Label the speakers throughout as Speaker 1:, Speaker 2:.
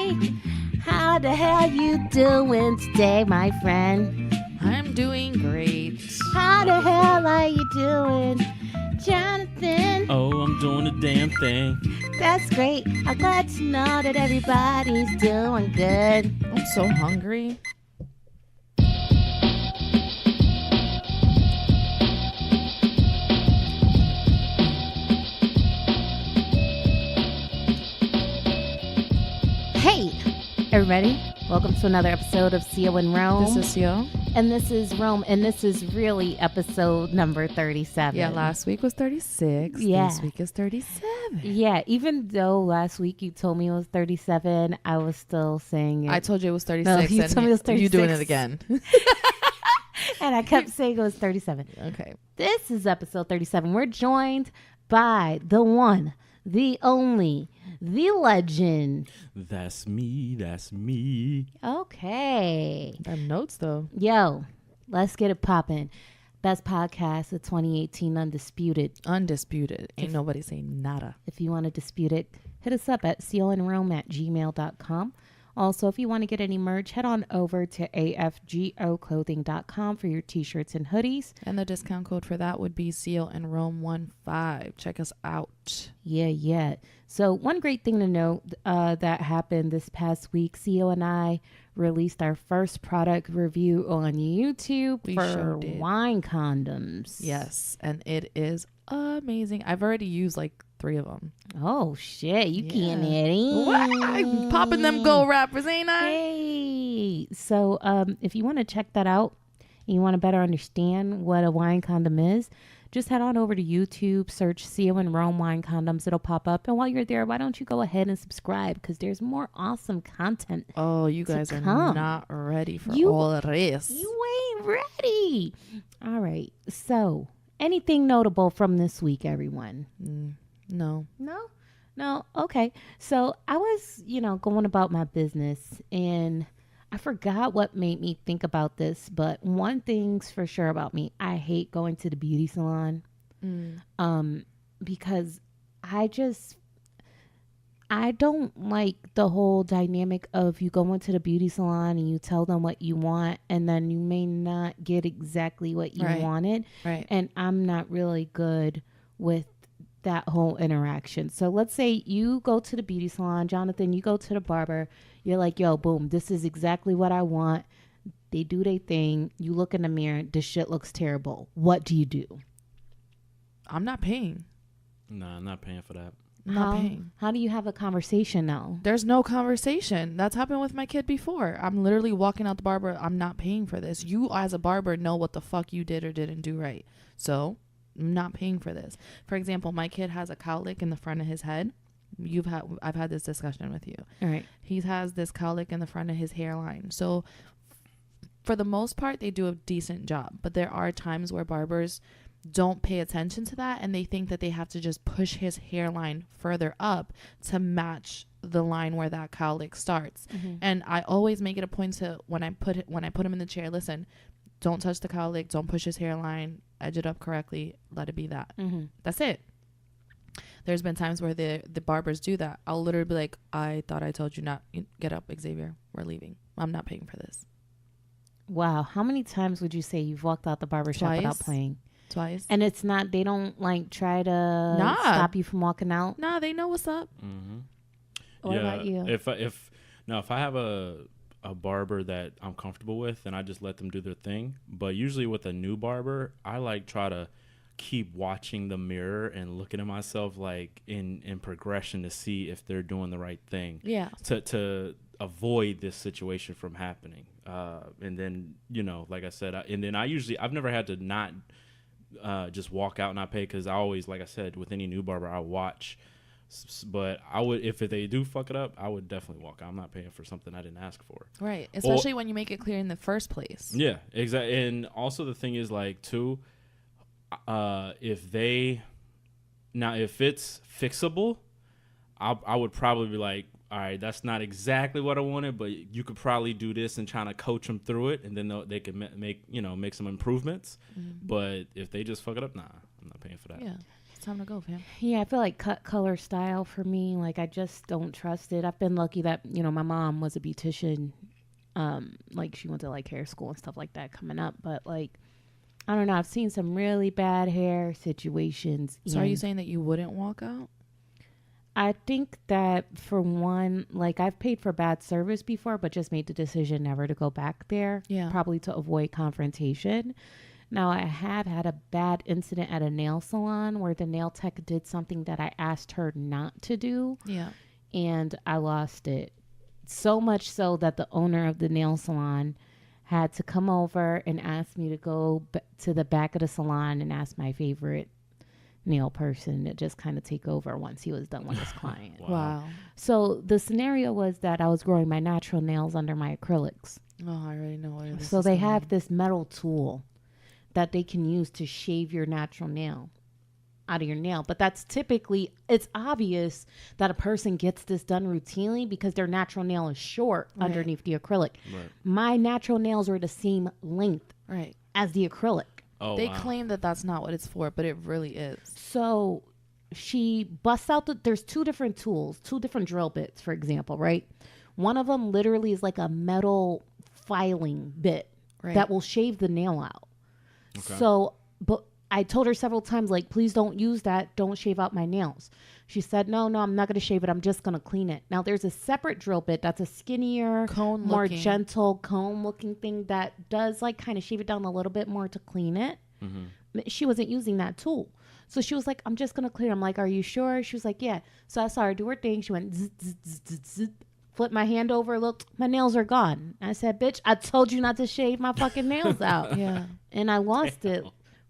Speaker 1: Hey, how the hell you doing today, my friend?
Speaker 2: I'm doing great.
Speaker 1: How the hell are you doing, Jonathan?
Speaker 3: Oh, I'm doing a damn thing.
Speaker 1: That's great. I'm glad to know that everybody's doing good.
Speaker 2: I'm so hungry.
Speaker 1: Hey, everybody. Welcome to another episode of CO in Rome.
Speaker 2: This is Yo.
Speaker 1: And this is Rome. And this is really episode number 37.
Speaker 2: Yeah, last week was 36.
Speaker 1: Yeah.
Speaker 2: This week is 37.
Speaker 1: Yeah, even though last week you told me it was 37, I was still saying it.
Speaker 2: I told you it was 36.
Speaker 1: No, you
Speaker 2: and
Speaker 1: told me it was
Speaker 2: You doing
Speaker 1: 36.
Speaker 2: it again.
Speaker 1: And I kept saying it was 37.
Speaker 2: Okay.
Speaker 1: This is episode 37. We're joined by the one, the only, the legend.
Speaker 3: That's me. That's me.
Speaker 1: Okay.
Speaker 2: Them notes, though.
Speaker 1: Yo, let's get it popping. Best podcast of 2018, undisputed.
Speaker 2: Undisputed. Ain't nobody saying nada.
Speaker 1: If you want to dispute it, hit us up at coinrome@gmail.com. Also, if you want to get any merch, head on over to afgoclothing.com for your t-shirts and hoodies.
Speaker 2: And the discount code for that would be Seal and Rome 15. Check us out.
Speaker 1: Yeah. So one great thing to note that happened this past week, CO and I released our first product review on YouTube
Speaker 2: We
Speaker 1: for
Speaker 2: sure did.
Speaker 1: wine condoms.
Speaker 2: Yes. And it is amazing. I've already used like 3 of them.
Speaker 1: Oh, shit. You can't
Speaker 2: Yeah.
Speaker 1: hit it.
Speaker 2: What? I'm popping them gold wrappers, ain't I?
Speaker 1: Hey. So if you want to check that out and you want to better understand what a wine condom is, just head on over to YouTube, search CO and Rome wine condoms. It'll pop up. And while you're there, why don't you go ahead and subscribe? Because there's more awesome content.
Speaker 2: Oh, you guys are
Speaker 1: come.
Speaker 2: not ready for
Speaker 1: You-
Speaker 2: all of this.
Speaker 1: You ain't ready. All right. So anything notable from this week, everyone?
Speaker 2: No.
Speaker 1: No. Okay. So I was, going about my business and I forgot what made me think about this, but one thing's for sure about me. I hate going to the beauty salon. Because I don't like the whole dynamic of you go into the beauty salon and you tell them what you want and then you may not get exactly what you
Speaker 2: Right.
Speaker 1: wanted.
Speaker 2: Right.
Speaker 1: And I'm not really good with that whole interaction. So let's say you go to the beauty salon, Jonathan, you go to the barber, you're like, yo, boom, this is exactly what I want. They do their thing. You look in the mirror, this shit looks terrible. What do you do?
Speaker 2: I'm not paying.
Speaker 3: Nah, I'm not paying for that.
Speaker 2: I'm not paying.
Speaker 1: How do you have a conversation now?
Speaker 2: There's no conversation. That's happened with my kid before. I'm literally walking out the barber. I'm not paying for this. You as a barber know what the fuck you did or didn't do right. So I'm not paying for this. For example, my kid has a cowlick in the front of his head. I've had this discussion with you.
Speaker 1: All right.
Speaker 2: He has this cowlick in the front of his hairline. So for the most part, they do a decent job. But there are times where barbers don't pay attention to that and they think that they have to just push his hairline further up to match the line where that cowlick starts. And I always make it a point to when I put him in the chair, listen, don't touch the cowlick, don't push his hairline, edge it up correctly, let it be that. That's it. There's been times where the barbers do that. I'll literally be like, I thought I told you not. Get up, Xavier. We're leaving. I'm not paying for this.
Speaker 1: Wow. How many times would you say you've walked out the barbershop without playing?
Speaker 2: Twice.
Speaker 1: And it's not, they don't like try to stop you from walking out?
Speaker 2: Nah, they know what's up.
Speaker 1: What about you?
Speaker 3: If I have a barber that I'm comfortable with, then I just let them do their thing. But usually with a new barber, I like try to keep watching the mirror and looking at myself like in progression to see if they're doing the right thing.
Speaker 2: Yeah.
Speaker 3: To avoid this situation from happening. And then, like I said, I've never had to not just walk out and not pay, because I always, like I said, with any new barber, I watch. But I would, if they do fuck it up, I would definitely walk out. I'm not paying for something I didn't ask for.
Speaker 2: Right. Especially when you make it clear in the first place.
Speaker 3: Yeah, exactly. And also the thing is, like, too, if it's fixable, I would probably be like, all right, that's not exactly what I wanted, but you could probably do this and trying to coach them through it, and then they can make some improvements. But if they just fuck it up, nah, I'm not paying for that.
Speaker 2: Yeah. It's time to go, fam.
Speaker 1: Yeah, I feel like cut color style for me, like I just don't trust it. I've been lucky that, my mom was a beautician. Like she went to like hair school and stuff like that coming up, but like I don't know, I've seen some really bad hair situations.
Speaker 2: So are you saying that you wouldn't walk out?
Speaker 1: I think that for one, like I've paid for bad service before, but just made the decision never to go back there.
Speaker 2: Yeah.
Speaker 1: Probably to avoid confrontation. Now, I have had a bad incident at a nail salon where the nail tech did something that I asked her not to do.
Speaker 2: Yeah.
Speaker 1: And I lost it. So much so that the owner of the nail salon had to come over and ask me to go to the back of the salon and ask my favorite nail person to just kind of take over once he was done with his client.
Speaker 2: Wow.
Speaker 1: So the scenario was that I was growing my natural nails under my acrylics.
Speaker 2: Oh, I already know where this
Speaker 1: So
Speaker 2: is
Speaker 1: they
Speaker 2: going.
Speaker 1: have this metal tool that they can use to shave your natural nail out of your nail. But that's typically, it's obvious that a person gets this done routinely because their natural nail is short underneath the acrylic.
Speaker 3: Right.
Speaker 1: My natural nails are the same length
Speaker 2: Right.
Speaker 1: as the acrylic.
Speaker 3: Oh,
Speaker 2: They
Speaker 3: wow.
Speaker 2: claim that that's not what it's for, but it really is.
Speaker 1: So she busts out there's two different tools, two different drill bits, for example, right? One of them literally is like a metal filing bit
Speaker 2: Right.
Speaker 1: that will shave the nail out.
Speaker 3: Okay.
Speaker 1: So, but I told her several times, like, please don't use that. Don't shave out my nails. She said, no, I'm not going to shave it. I'm just going to clean it. Now, there's a separate drill bit that's a skinnier,
Speaker 2: Cone
Speaker 1: more
Speaker 2: looking.
Speaker 1: gentle cone looking thing that does like kind of shave it down a little bit more to clean it. She wasn't using that tool. So she was like, I'm just going to clear. I'm like, are you sure? She was like, yeah. So I saw her do her thing. She went, zzz, zzz, zzz, zzz, zzz, flipped my hand over, looked, my nails are gone. I said, bitch, I told you not to shave my fucking nails out.
Speaker 2: Yeah.
Speaker 1: And I lost it.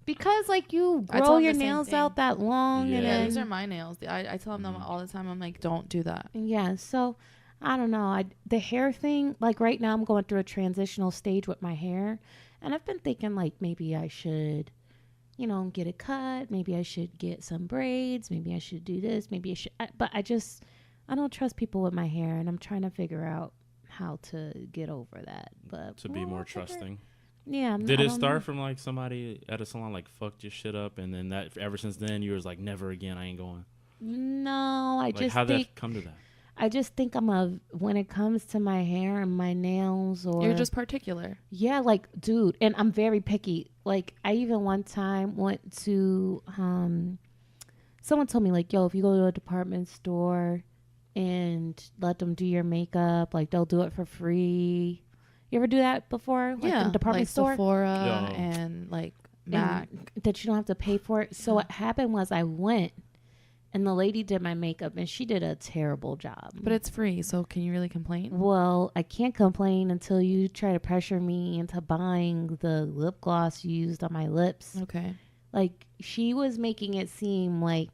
Speaker 1: Because like you
Speaker 2: I
Speaker 1: grow
Speaker 2: told him
Speaker 1: your
Speaker 2: the same
Speaker 1: nails
Speaker 2: thing.
Speaker 1: out that long
Speaker 3: Yeah.
Speaker 1: and
Speaker 2: Yeah,
Speaker 1: then
Speaker 2: these are my nails. I tell them all the time. I'm like, don't do that.
Speaker 1: yeah, so I don't know. The hair thing, like right now I'm going through a transitional stage with my hair, and I've been thinking like maybe I should, get it cut. Maybe I should get some braids. Maybe I should do this. Maybe I should. But I don't trust people with my hair, and I'm trying to figure out how to get over that. But
Speaker 3: To be
Speaker 1: we'll
Speaker 3: more
Speaker 1: figure-
Speaker 3: trusting.
Speaker 1: Yeah.
Speaker 3: Did
Speaker 1: I
Speaker 3: it
Speaker 1: don't
Speaker 3: start
Speaker 1: know.
Speaker 3: from like somebody at a salon like fucked your shit up, and then that ever since then you was like never again, I ain't going?
Speaker 1: No, I
Speaker 3: Like
Speaker 1: just
Speaker 3: how'd
Speaker 1: think
Speaker 3: that come to that?
Speaker 1: I just think when it comes to my hair and my nails or
Speaker 2: You're just particular.
Speaker 1: yeah, like dude, and I'm very picky. Like I even one time went to someone told me like, yo, if you go to a department store and let them do your makeup, like they'll do it for free. You ever do that before? Like in a department
Speaker 2: like
Speaker 1: store?
Speaker 2: Sephora
Speaker 3: Yo.
Speaker 2: and like
Speaker 1: And
Speaker 2: Mac.
Speaker 1: that you don't have to pay for it. So what happened was I went and the lady did my makeup and she did a terrible job.
Speaker 2: But it's free, so can you really complain?
Speaker 1: Well, I can't complain until you try to pressure me into buying the lip gloss you used on my lips.
Speaker 2: Okay.
Speaker 1: Like, she was making it seem like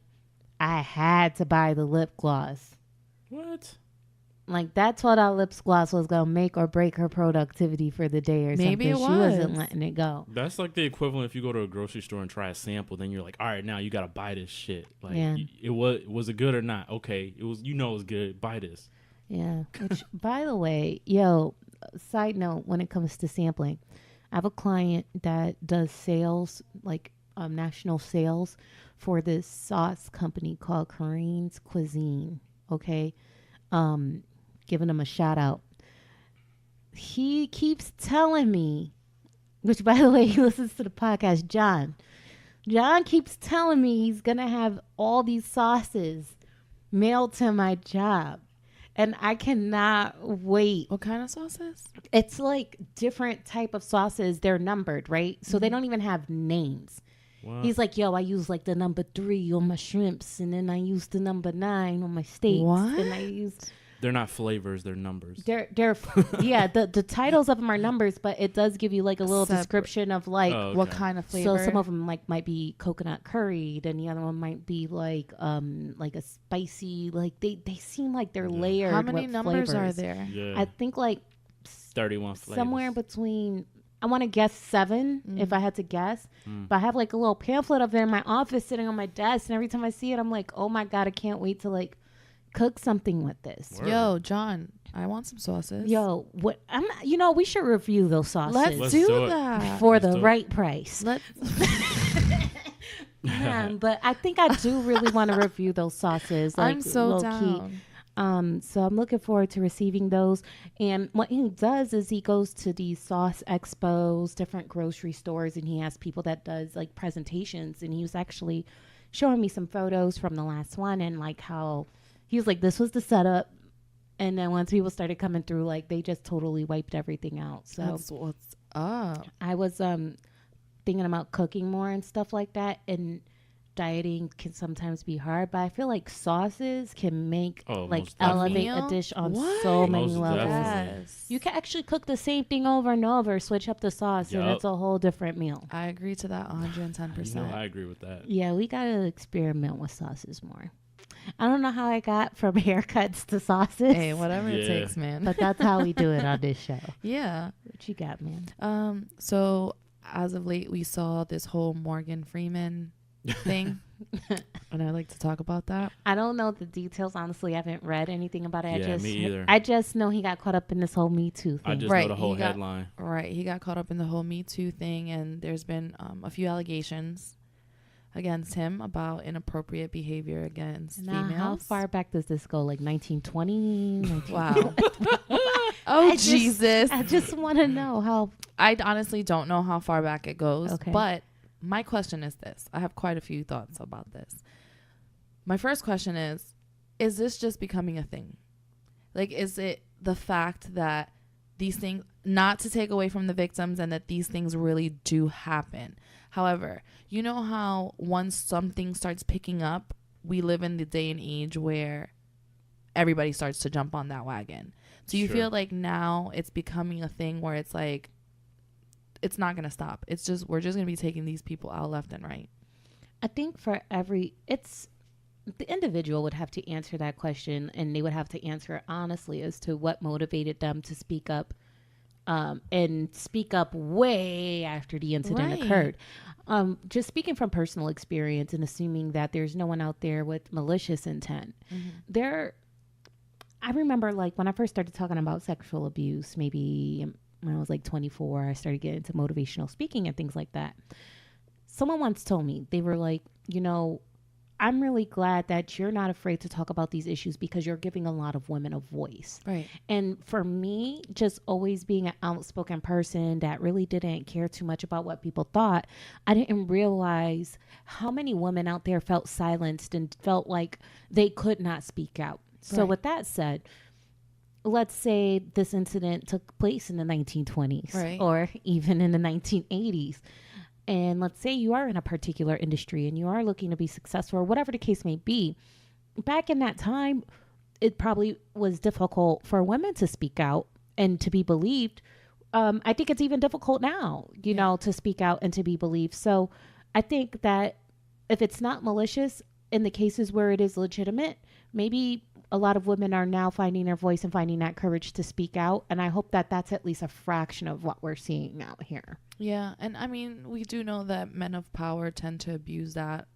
Speaker 1: I had to buy the lip gloss.
Speaker 3: What?
Speaker 1: Like, that's what our lip gloss was going to make or break her productivity for the day or
Speaker 2: Maybe
Speaker 1: something.
Speaker 2: it
Speaker 1: She wasn't
Speaker 2: was.
Speaker 1: letting it go.
Speaker 3: That's like the equivalent if you go to a grocery store and try a sample, then you're like, all right, now you gotta buy this shit. Like,
Speaker 1: Yeah.
Speaker 3: was it good or not? Okay, it was. You know, it was good. Buy this.
Speaker 1: Yeah. Which, by the way, yo, side note, when it comes to sampling, I have a client that does sales, like national sales for this sauce company called Korean's Cuisine. Okay. Giving him a shout out. He keeps telling me, which by the way, he listens to the podcast, John. John keeps telling me he's going to have all these sauces mailed to my job. And I cannot wait.
Speaker 2: What kind of sauces?
Speaker 1: It's like different type of sauces. They're numbered, right? So they don't even have names.
Speaker 3: What?
Speaker 1: He's like, yo, I use like the number 3 on my shrimps, and then I use the number 9 on my steaks.
Speaker 2: What?
Speaker 1: And I use
Speaker 3: They're not flavors. They're numbers.
Speaker 1: they're yeah, the titles of them are numbers, but it does give you like a little
Speaker 2: Separate.
Speaker 1: description of like
Speaker 3: Oh,
Speaker 2: What
Speaker 3: okay.
Speaker 2: kind of flavor?
Speaker 1: so some of them like might be coconut curried, and the other one might be like a spicy, like they seem like they're layered.
Speaker 2: How many
Speaker 1: with
Speaker 2: numbers
Speaker 1: flavors.
Speaker 2: are there?
Speaker 3: Yeah.
Speaker 1: I think like
Speaker 3: 31 flavors.
Speaker 1: somewhere between, I want to guess 7 if I had to guess. But I have like a little pamphlet of it in my office sitting on my desk, and every time I see it, I'm like, oh my God, I can't wait to like cook something with this.
Speaker 3: Word.
Speaker 2: Yo, John, I want some sauces.
Speaker 1: Yo, what I'm not, we should review those sauces
Speaker 2: Let's
Speaker 3: Let's
Speaker 2: do
Speaker 3: do it.
Speaker 2: that.
Speaker 1: for
Speaker 3: Let's
Speaker 1: the
Speaker 3: do it.
Speaker 1: right price.
Speaker 2: Let
Speaker 1: Yeah, but I think I do really want to review those sauces. Like
Speaker 2: I'm so
Speaker 1: low key.
Speaker 2: down.
Speaker 1: So I'm looking forward to receiving those. And what he does is he goes to these sauce expos, different grocery stores, and he has people that does like presentations. And he was actually showing me some photos from the last one and like how he was like, this was the setup. And then once people started coming through, like they just totally wiped everything out. So
Speaker 2: That's what's up.
Speaker 1: I was thinking about cooking more and stuff like that. And dieting can sometimes be hard, but I feel like sauces can make like
Speaker 3: most
Speaker 1: elevate
Speaker 2: definitely.
Speaker 1: a dish on
Speaker 2: What?
Speaker 1: so many
Speaker 3: Most
Speaker 1: levels.
Speaker 3: definitely.
Speaker 2: Yes.
Speaker 1: You can actually cook the same thing over and over, switch up the sauce, and
Speaker 3: Yup.
Speaker 1: it's a whole different meal.
Speaker 2: I agree to that 110%.
Speaker 3: I agree with that.
Speaker 1: Yeah, we gotta experiment with sauces more. I don't know how I got from haircuts to sauces,
Speaker 2: Hey, whatever it
Speaker 3: Yeah.
Speaker 2: takes, man.
Speaker 1: but that's how we do it on this show.
Speaker 2: Yeah.
Speaker 1: What you got, man?
Speaker 2: So as of late, we saw this whole Morgan Freeman thing, and I'd like to talk about that.
Speaker 1: I don't know the details. Honestly, I haven't read anything about it.
Speaker 3: Yeah, me either.
Speaker 1: I just know he got caught up in this whole Me Too thing.
Speaker 3: I just
Speaker 2: Right,
Speaker 3: know the whole
Speaker 2: he got-
Speaker 3: headline.
Speaker 2: Right. He got caught up in the whole Me Too thing, and there's been a few allegations against him about inappropriate behavior against
Speaker 1: Now,
Speaker 2: females.
Speaker 1: how far back does this go? Like 1920?
Speaker 2: Wow. Oh,
Speaker 1: I just-
Speaker 2: Jesus.
Speaker 1: I just want to know how.
Speaker 2: I honestly don't know how far back it goes,
Speaker 1: Okay.
Speaker 2: but my question is this. I have quite a few thoughts about this. My first question is this just becoming a thing? Like, is it the fact that these things, not to take away from the victims, and that these things really do happen? However, you know how once something starts picking up, we live in the day and age where everybody starts to jump on that wagon. Do you
Speaker 3: Sure.
Speaker 2: feel like now it's becoming a thing where it's like, it's not going to stop? It's just, we're just going to be taking these people out left and right.
Speaker 1: I think it's the individual would have to answer that question, and they would have to answer it honestly as to what motivated them to speak up, and speak up way after the incident
Speaker 2: Right.
Speaker 1: occurred. Just speaking from personal experience and assuming that there's no one out there with malicious intent. I remember like when I first started talking about sexual abuse, maybe when I was like 24, I started getting into motivational speaking and things like that. Someone once told me, they were like, I'm really glad that you're not afraid to talk about these issues because you're giving a lot of women a voice.
Speaker 2: Right.
Speaker 1: And for me, just always being an outspoken person that really didn't care too much about what people thought, I didn't realize how many women out there felt silenced and felt like they could not speak out. So
Speaker 2: Right.
Speaker 1: with that said, let's say this incident took place in the 1920s
Speaker 2: Right.
Speaker 1: or even in the 1980s. And let's say you are in a particular industry and you are looking to be successful or whatever the case may be. Back in that time, it probably was difficult for women to speak out and to be believed. I think it's even difficult now, you know, to speak out and to be believed. So I think that if it's not malicious, in the cases where it is legitimate, maybe a lot of women are now finding their voice and finding that courage to speak out. And I hope that that's at least a fraction of what we're seeing out here.
Speaker 2: Yeah. And I mean, we do know that men of power tend to abuse that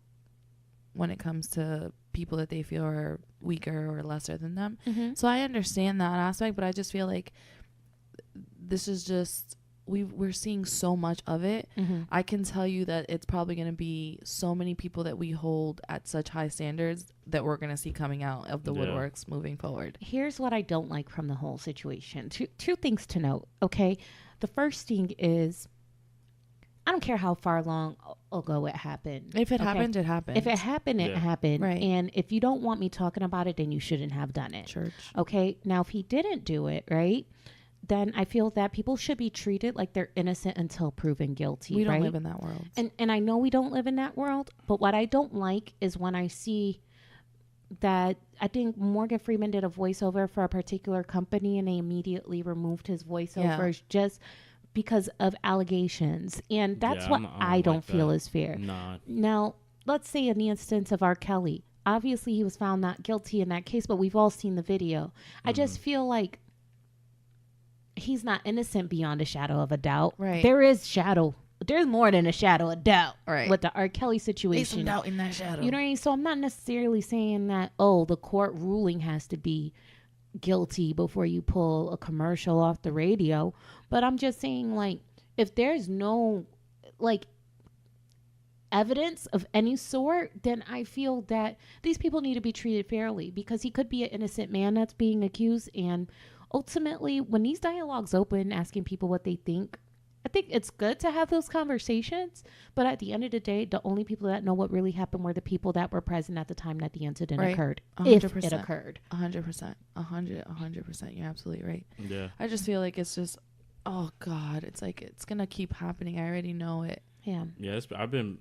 Speaker 2: when it comes to people that they feel are weaker or lesser than them.
Speaker 1: Mm-hmm.
Speaker 2: So I understand that aspect, but I just feel like this is just, we're seeing so much of it.
Speaker 1: Mm-hmm.
Speaker 2: I can tell you that it's probably going to be so many people that we hold at such high standards that we're going to see coming out of the
Speaker 3: Yeah.
Speaker 2: woodworks moving forward.
Speaker 1: Here's what I don't like from the whole situation. Two things to note, okay? The first thing is, I don't care how far long ago it happened.
Speaker 2: If it
Speaker 1: okay?
Speaker 2: happened, it happened.
Speaker 1: If it happened, it
Speaker 3: Yeah.
Speaker 1: happened.
Speaker 2: Right.
Speaker 1: And if you don't want me talking about it, then you shouldn't have done it.
Speaker 2: Church.
Speaker 1: Okay? Now, if he didn't do it, right, then I feel that people should be treated like they're innocent until proven guilty,
Speaker 2: We don't
Speaker 1: right?
Speaker 2: live in that world.
Speaker 1: And I know we don't live in that world, but what I don't like is when I see that I think Morgan Freeman did a voiceover for a particular company and they immediately removed his voiceovers just because of allegations. And that's
Speaker 3: Yeah,
Speaker 1: what I don't
Speaker 3: like
Speaker 1: feel
Speaker 3: that.
Speaker 1: is fair.
Speaker 3: Nah.
Speaker 1: Now, let's say in the instance of R. Kelly, obviously he was found not guilty in that case, but we've all seen the video. I just feel like he's not innocent beyond a shadow of a doubt.
Speaker 2: Right.
Speaker 1: There's more than a shadow of doubt
Speaker 2: Right.
Speaker 1: with the R. Kelly
Speaker 2: There's some
Speaker 1: situation.
Speaker 2: doubt in that shadow.
Speaker 1: You know what I mean? So I'm not necessarily saying that, the court ruling has to be guilty before you pull a commercial off the radio. But I'm just saying, like, if there's no, like, evidence of any sort, then I feel that these people need to be treated fairly, because he could be an innocent man that's being accused. And ultimately, when these dialogues open, asking people what they think, I think it's good to have those conversations. But at the end of the day, the only people that know what really happened were the people that were present at the time that the incident
Speaker 2: Right.
Speaker 1: occurred.
Speaker 2: 100%.
Speaker 1: If it occurred.
Speaker 2: 100%. 100%. You're absolutely right.
Speaker 3: Yeah.
Speaker 2: I just feel like it's just, oh God, it's like it's gonna keep happening. I already know it.
Speaker 1: Yeah.
Speaker 3: Yeah,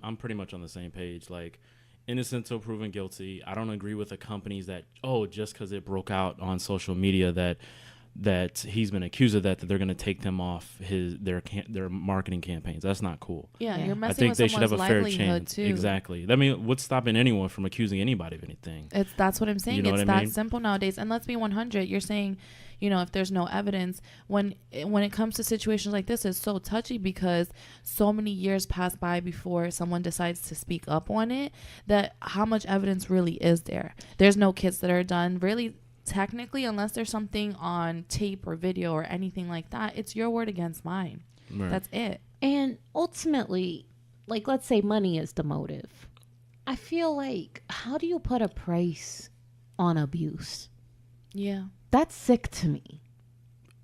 Speaker 3: I'm pretty much on the same page. Like, innocent till proven guilty. I don't agree with the companies that, just because it broke out on social media that he's been accused of that they're going to take them off their marketing campaigns. That's not cool.
Speaker 2: Yeah,
Speaker 1: Yeah.
Speaker 2: you're
Speaker 3: I
Speaker 2: messing
Speaker 3: think
Speaker 2: with
Speaker 3: they should
Speaker 2: someone's
Speaker 3: have a fair
Speaker 2: livelihood
Speaker 3: chance.
Speaker 2: too.
Speaker 3: Exactly. I mean, what's stopping anyone from accusing anybody of anything?
Speaker 2: That's what I'm saying.
Speaker 3: You know
Speaker 2: It's
Speaker 3: what I
Speaker 2: that
Speaker 3: mean?
Speaker 2: simple nowadays. And let's be 100. You're saying, if there's no evidence, when it comes to situations like this, it's so touchy because so many years pass by before someone decides to speak up on it, that how much evidence really is there? There's no kits that are done really. Technically, unless there's something on tape or video or anything like that, it's your word against mine.
Speaker 3: Right.
Speaker 2: That's it.
Speaker 1: And ultimately, like, let's say money is the motive. I feel like, how do you put a price on abuse?
Speaker 2: Yeah.
Speaker 1: That's sick to me.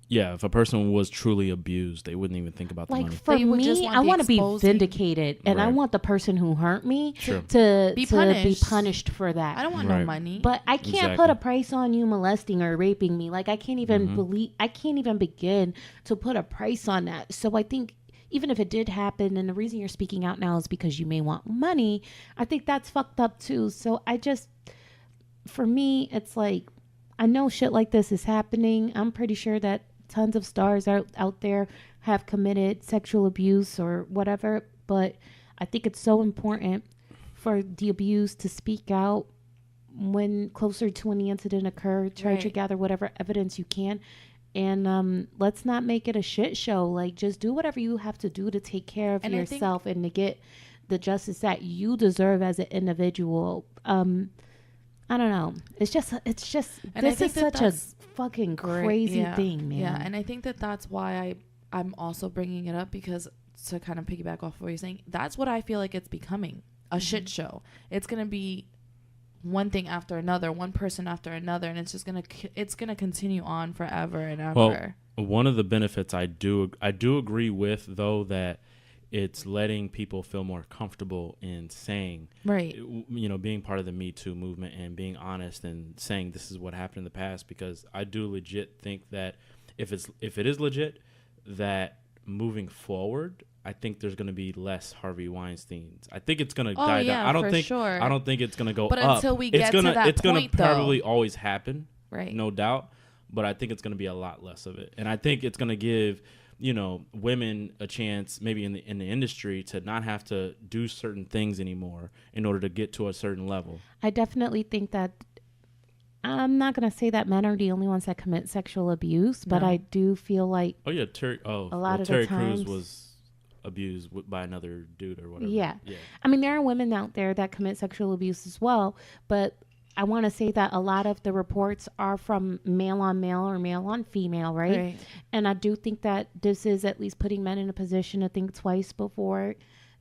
Speaker 3: Yeah, if a person was truly abused, they wouldn't even think about the
Speaker 1: Like,
Speaker 3: money.
Speaker 1: for
Speaker 2: They would just
Speaker 1: me,
Speaker 2: want
Speaker 1: I
Speaker 2: the
Speaker 1: want to be
Speaker 2: exposing.
Speaker 1: vindicated, and I
Speaker 3: Right.
Speaker 1: want the person who hurt me
Speaker 3: Sure.
Speaker 1: to
Speaker 2: Be
Speaker 1: be
Speaker 2: punished.
Speaker 1: punished for that.
Speaker 2: I don't want
Speaker 3: Right.
Speaker 2: no money.
Speaker 1: But I can't
Speaker 3: Exactly.
Speaker 1: put a price on you molesting or raping me. Like, I can't even I can't even begin to put a price on that. So I think even if it did happen, and the reason you're speaking out now is because you may want money, I think that's fucked up too. So for me, it's like, I know shit like this is happening. I'm pretty sure that tons of stars out there have committed sexual abuse or whatever. But I think it's so important for the abused to speak out when closer to when the incident occurred. Try to
Speaker 2: Right.
Speaker 1: gather whatever evidence you can. And let's not make it a shit show. Like, just do whatever you have to do to take care of
Speaker 2: And I think-
Speaker 1: yourself and to get the justice that you deserve as an individual. I don't know. It's just
Speaker 2: And I
Speaker 1: this
Speaker 2: think
Speaker 1: is
Speaker 2: that
Speaker 1: such a
Speaker 2: that's
Speaker 1: fucking
Speaker 2: great.
Speaker 1: crazy
Speaker 2: Yeah.
Speaker 1: thing, man.
Speaker 2: Yeah, and I think that that's why I'm also bringing it up, because to kind of piggyback off what you're saying, that's what I feel like it's becoming, a shit show. It's going to be one thing after another, one person after another, and it's just going to continue on forever and ever.
Speaker 3: Well, one of the benefits I do agree with, though, that it's letting people feel more comfortable in saying,
Speaker 2: Right.
Speaker 3: Being part of the Me Too movement and being honest and saying this is what happened in the past, because I do legit think that if it is legit, that moving forward, I think there's going to be less Harvey Weinsteins. I think it's going to die
Speaker 2: yeah,
Speaker 3: down.
Speaker 2: sure.
Speaker 3: I don't think it's going to go
Speaker 2: But
Speaker 3: up.
Speaker 2: until we
Speaker 3: It's
Speaker 2: get
Speaker 3: gonna,
Speaker 2: to that
Speaker 3: it's gonna
Speaker 2: point, though.
Speaker 3: probably always happen,
Speaker 2: Right.
Speaker 3: no doubt. But I think it's going to be a lot less of it, and I think it's going to give women a chance, maybe in the industry, to not have to do certain things anymore in order to get to a certain level.
Speaker 1: I definitely think that, I'm not going to say that men are the only ones that commit sexual abuse, but
Speaker 2: No.
Speaker 1: I do feel like,
Speaker 3: Oh yeah, Terry
Speaker 1: of the
Speaker 3: Crews
Speaker 1: times-
Speaker 3: was abused by another dude or whatever.
Speaker 1: Yeah. I mean, there are women out there that commit sexual abuse as well, but I want to say that a lot of the reports are from male on male or male on female, right?
Speaker 2: Right.
Speaker 1: And I do think that this is at least putting men in a position to think twice before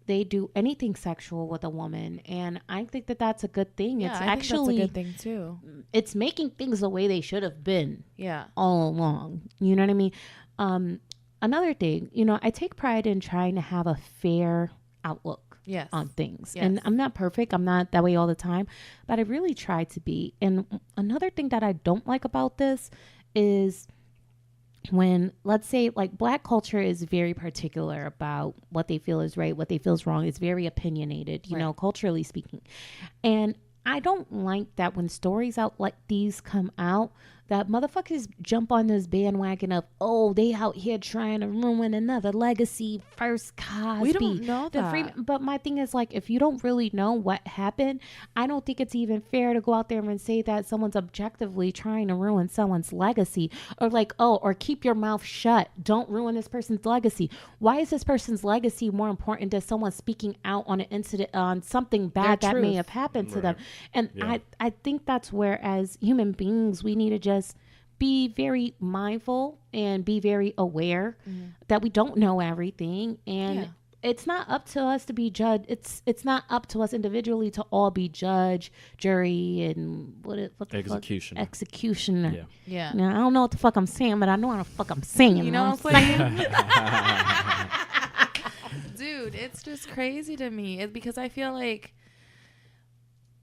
Speaker 1: they do anything sexual with a woman. And I think that that's a good thing.
Speaker 2: Yeah,
Speaker 1: It's
Speaker 2: I think
Speaker 1: actually,
Speaker 2: that's a good thing too.
Speaker 1: it's making things the way they should have been
Speaker 2: Yeah.
Speaker 1: all along. You know what I mean? Another thing, I take pride in trying to have a fair outlook
Speaker 2: Yes.
Speaker 1: on things.
Speaker 2: Yes.
Speaker 1: And I'm not perfect. I'm not that way all the time, but I really try to be. And another thing that I don't like about this is when, let's say, like, Black culture is very particular about what they feel is right, what they feel is wrong. It's very opinionated, you know, culturally speaking. And I don't like that when stories out like these come out, that motherfuckers jump on this bandwagon of, oh, they out here trying to ruin another legacy, first Cosby.
Speaker 2: We don't know that.
Speaker 1: But my thing is, like, if you don't really know what happened, I don't think it's even fair to go out there and say that someone's objectively trying to ruin someone's legacy, or like, oh, or keep your mouth shut. Don't ruin this person's legacy. Why is this person's legacy more important than someone speaking out on an incident, on something bad that may
Speaker 2: truth.
Speaker 1: have happened to them?
Speaker 3: Right.
Speaker 1: And
Speaker 3: Yeah.
Speaker 1: I think that's where, as human beings, we need to just be very mindful and be very aware that we don't know everything. And
Speaker 2: Yeah.
Speaker 1: it's not up to us to be judged. It's not up to us individually to all be judge, jury, and what the
Speaker 3: Executioner.
Speaker 1: fuck? Executioner.
Speaker 3: Yeah.
Speaker 2: Yeah.
Speaker 1: Now, I don't know what the fuck I'm saying, but I know what the fuck I'm saying.
Speaker 2: You know what I'm saying? Dude, it's just crazy to me. It's because I feel like,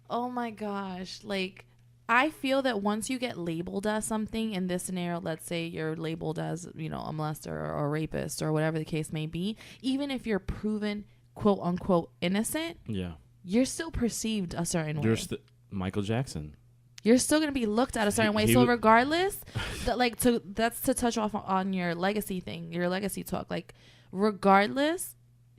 Speaker 2: oh my gosh, like, I feel that once you get labeled as something, in this scenario, let's say you're labeled as, a molester or a rapist or whatever the case may be, even if you're proven, quote unquote, innocent,
Speaker 3: Yeah.
Speaker 2: you're still perceived a certain way.
Speaker 3: Michael Jackson.
Speaker 2: You're still going to be looked at a certain way. So regardless, that's to touch off on your legacy thing, your legacy talk. Like, regardless,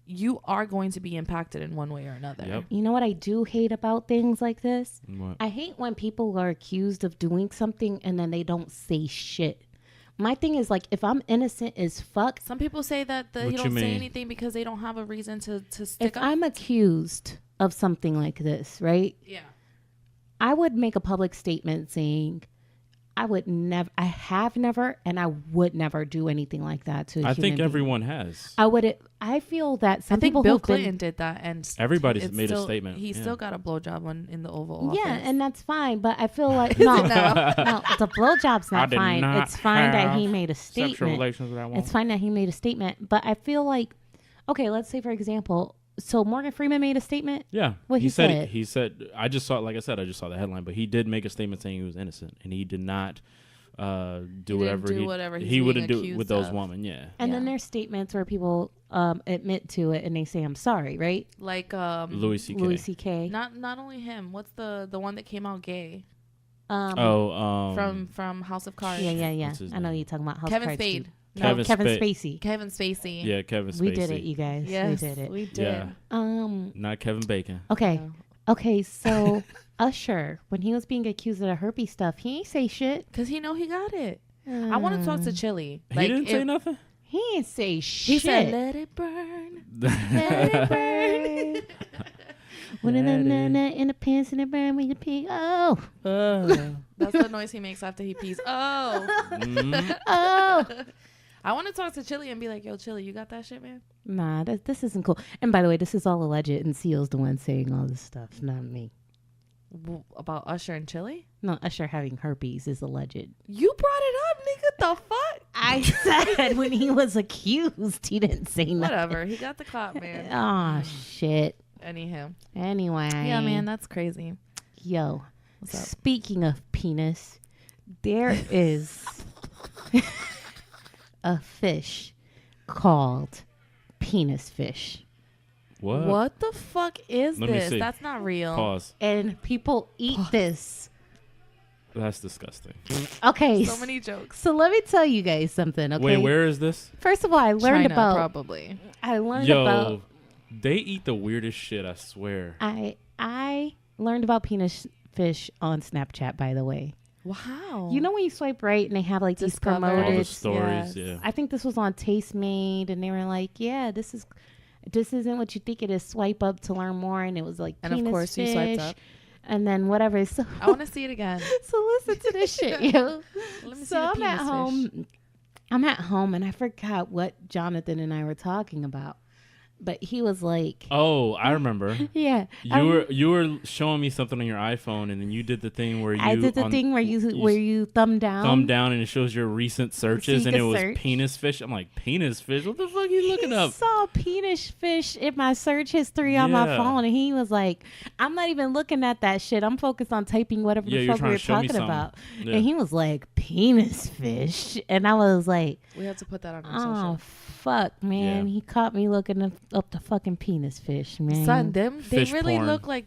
Speaker 2: you are going to be impacted in one way or another.
Speaker 3: Yep.
Speaker 1: You know what I do hate about things like this?
Speaker 3: What?
Speaker 1: I hate when people are accused of doing something and then they don't say shit. My thing is, like, if I'm innocent as fuck,
Speaker 2: Some people say that
Speaker 3: What
Speaker 2: you
Speaker 3: you
Speaker 2: don't say
Speaker 3: mean?
Speaker 2: anything because they don't have a reason to stick
Speaker 1: if
Speaker 2: up.
Speaker 1: I'm accused of something like this, right?
Speaker 2: Yeah.
Speaker 1: I would make a public statement saying I have never, and I would never do anything like that to a
Speaker 3: I
Speaker 1: human
Speaker 3: think
Speaker 1: being.
Speaker 3: everyone has.
Speaker 1: I feel that some
Speaker 2: I think
Speaker 1: people
Speaker 2: Bill
Speaker 1: who've been-
Speaker 2: Clinton did that, and
Speaker 3: Everybody's
Speaker 2: it's
Speaker 3: made a
Speaker 2: still-
Speaker 3: statement.
Speaker 2: He
Speaker 3: Yeah.
Speaker 2: still got a blowjob in the Oval Office.
Speaker 1: Yeah, and that's fine. But I feel like no, the blowjob's
Speaker 3: I
Speaker 1: not
Speaker 3: did
Speaker 1: fine.
Speaker 3: not
Speaker 1: It's fine that he
Speaker 3: have
Speaker 1: made a
Speaker 3: Sexual
Speaker 1: statement.
Speaker 3: relations with that woman.
Speaker 1: It's fine that he made a statement. But I feel like, okay, let's say for example, so Morgan Freeman made a statement.
Speaker 3: Yeah.
Speaker 1: What he said?
Speaker 3: He said, I just saw the headline, but he did make a statement saying he was innocent, and he did not do whatever
Speaker 2: he's
Speaker 3: he
Speaker 2: being
Speaker 3: wouldn't do
Speaker 2: accused
Speaker 3: with those
Speaker 2: of.
Speaker 3: women. Yeah.
Speaker 1: And then
Speaker 2: Yeah.
Speaker 1: there's statements where people admit to it and they say I'm sorry, right?
Speaker 2: Like
Speaker 3: Louis C.K.
Speaker 1: Louis C.K.
Speaker 2: not only him. What's the one that came out gay
Speaker 1: Um,
Speaker 2: from House of Cards?
Speaker 1: yeah.
Speaker 3: what's his
Speaker 1: I know
Speaker 3: name?
Speaker 1: you're talking about House
Speaker 2: Kevin
Speaker 1: Cards,
Speaker 2: Spade.
Speaker 1: too.
Speaker 2: No,
Speaker 3: Kevin
Speaker 1: Kevin
Speaker 3: Spade.
Speaker 1: Spacey.
Speaker 2: Kevin Spacey.
Speaker 3: Yeah, Kevin Spacey.
Speaker 1: We did it, you guys.
Speaker 2: Yes,
Speaker 1: we did it.
Speaker 2: We did.
Speaker 3: Yeah. Not Kevin Bacon.
Speaker 1: Okay.
Speaker 2: No.
Speaker 1: Okay, so Usher, when he was being accused of the herpes stuff, he ain't say shit.
Speaker 2: Cause he know he got it. I want to talk to Chili.
Speaker 3: He didn't say nothing.
Speaker 1: He ain't say shit.
Speaker 2: He said, "Let it burn."
Speaker 1: Let it burn. When in the pants and it burn when you pee. Oh.
Speaker 2: That's the noise he makes after he pees. Oh.
Speaker 3: Mhm.
Speaker 1: Oh.
Speaker 2: I want to talk to Chili and be like, "Yo, Chili, you got that shit, man?"
Speaker 1: Nah, this isn't cool. And by the way, this is all alleged, and Seal's the one saying all this stuff, not me.
Speaker 2: About Usher and Chili?
Speaker 1: No, Usher having herpes is alleged.
Speaker 2: You brought it up, nigga. The fuck?
Speaker 1: I said when he was accused, he didn't say nothing.
Speaker 2: Whatever. He got the clout, man.
Speaker 1: Oh, shit.
Speaker 2: Anyhow.
Speaker 1: Anyway.
Speaker 2: Yeah, man, that's crazy.
Speaker 1: Yo,
Speaker 2: What's up?
Speaker 1: speaking of penis, there is a fish called penis fish.
Speaker 3: What?
Speaker 2: The fuck is
Speaker 3: Let me
Speaker 2: this?
Speaker 3: see.
Speaker 2: That's not real.
Speaker 3: Pause.
Speaker 1: And people eat this.
Speaker 3: That's disgusting.
Speaker 1: Okay.
Speaker 2: So many jokes.
Speaker 1: So let me tell you guys something, okay?
Speaker 3: Wait, where is this?
Speaker 1: First of all, I learned
Speaker 2: China,
Speaker 1: about
Speaker 2: probably.
Speaker 1: I learned
Speaker 3: Yo,
Speaker 1: about
Speaker 3: they eat the weirdest shit, I swear.
Speaker 1: I learned about penis fish on Snapchat, by the way.
Speaker 2: Wow.
Speaker 1: You know when you swipe right and they have like these
Speaker 2: Discover.
Speaker 3: All the
Speaker 1: promoted.
Speaker 3: stories,
Speaker 2: Yes.
Speaker 3: yeah.
Speaker 1: I think this was on Taste Made, and they were like, "Yeah, this isn't what you think it is. Swipe up to learn more." And it was like,
Speaker 2: And of
Speaker 1: penis
Speaker 2: course
Speaker 1: fish,
Speaker 2: you swiped up.
Speaker 1: and then whatever. So
Speaker 2: I want to see it again.
Speaker 1: so listen to this shit, yo.
Speaker 2: Let me see
Speaker 1: So
Speaker 2: the
Speaker 1: I'm
Speaker 2: penis
Speaker 1: at
Speaker 2: fish.
Speaker 1: home. I'm at home, and I forgot what Jonathan and I were talking about, but he was like,
Speaker 3: Oh, I remember.
Speaker 1: "Yeah,
Speaker 3: You were showing me something on your iPhone, and then you did the thing where you
Speaker 1: I did the thing where you thumb down,
Speaker 3: thumb down and it shows your recent searches,
Speaker 1: you
Speaker 3: and it
Speaker 1: can
Speaker 3: was
Speaker 1: search.
Speaker 3: penis fish. I'm like, penis fish? What the fuck are you looking up?
Speaker 1: Saw penis fish in my search history on my
Speaker 3: Yeah.
Speaker 1: phone, and he was like, "I'm not even looking at that shit. I'm focused on typing whatever
Speaker 3: Yeah,
Speaker 1: the
Speaker 3: you're
Speaker 1: fuck we
Speaker 3: trying
Speaker 1: were
Speaker 3: to show me
Speaker 1: talking
Speaker 3: something.
Speaker 1: about."
Speaker 3: Yeah.
Speaker 1: And he was like, "Penis fish," and I was like,
Speaker 2: We have to put that on our
Speaker 1: "Oh
Speaker 2: social.
Speaker 1: fuck, man!"
Speaker 3: Yeah.
Speaker 1: He caught me looking up the fucking penis fish, man.
Speaker 2: Son, they
Speaker 3: Fish
Speaker 2: really
Speaker 3: porn.
Speaker 2: look like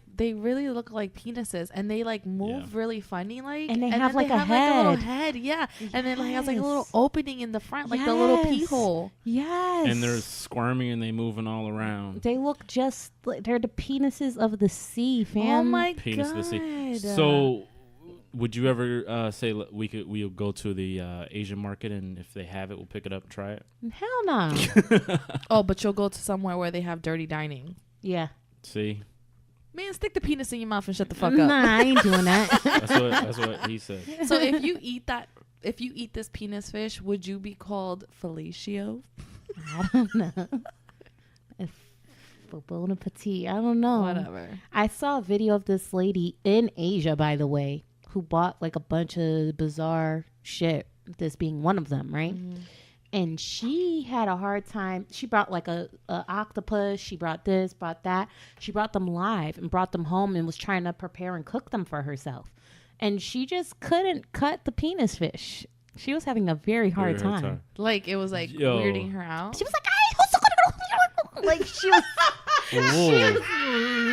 Speaker 2: penises, and they like move really funny, like,
Speaker 1: And they
Speaker 2: then
Speaker 1: have, like, a
Speaker 2: like a little
Speaker 1: head.
Speaker 2: head, yeah, and then like has like a little
Speaker 1: Yes.
Speaker 2: opening in the front, like the little pee
Speaker 1: Yes.
Speaker 2: hole.
Speaker 1: Yes,
Speaker 3: And they're squirming and they moving all around.
Speaker 1: they look just like they're the penises of the sea, fam.
Speaker 2: Oh my
Speaker 3: Penis
Speaker 2: god!
Speaker 3: to see. So, would you ever say we'll go to the Asian market, and if they have it, we'll pick it up and try it?
Speaker 1: Hell no.
Speaker 2: Oh, but you'll go to somewhere where they have dirty dining.
Speaker 1: Yeah.
Speaker 3: See,
Speaker 2: Man, stick the penis in your mouth and shut the fuck
Speaker 1: Nah,
Speaker 2: up.
Speaker 1: I ain't doing that.
Speaker 3: that's what he said.
Speaker 2: So if you eat this penis fish, would you be called fellatio?
Speaker 1: I don't know. But Bon Appetit, I don't know.
Speaker 2: Whatever.
Speaker 1: I saw a video of this lady in Asia, by the way, who bought like a bunch of bizarre shit, this being one of them, right?
Speaker 2: Mm-hmm.
Speaker 1: And she had a hard time. She brought like a octopus. She brought this, brought that. She brought them live and brought them home and was trying to prepare and cook them for herself. And she just couldn't cut the penis fish. She was having a very hard time.
Speaker 2: Like it was like
Speaker 3: Yo.
Speaker 2: weirding her out.
Speaker 1: She was like, like she was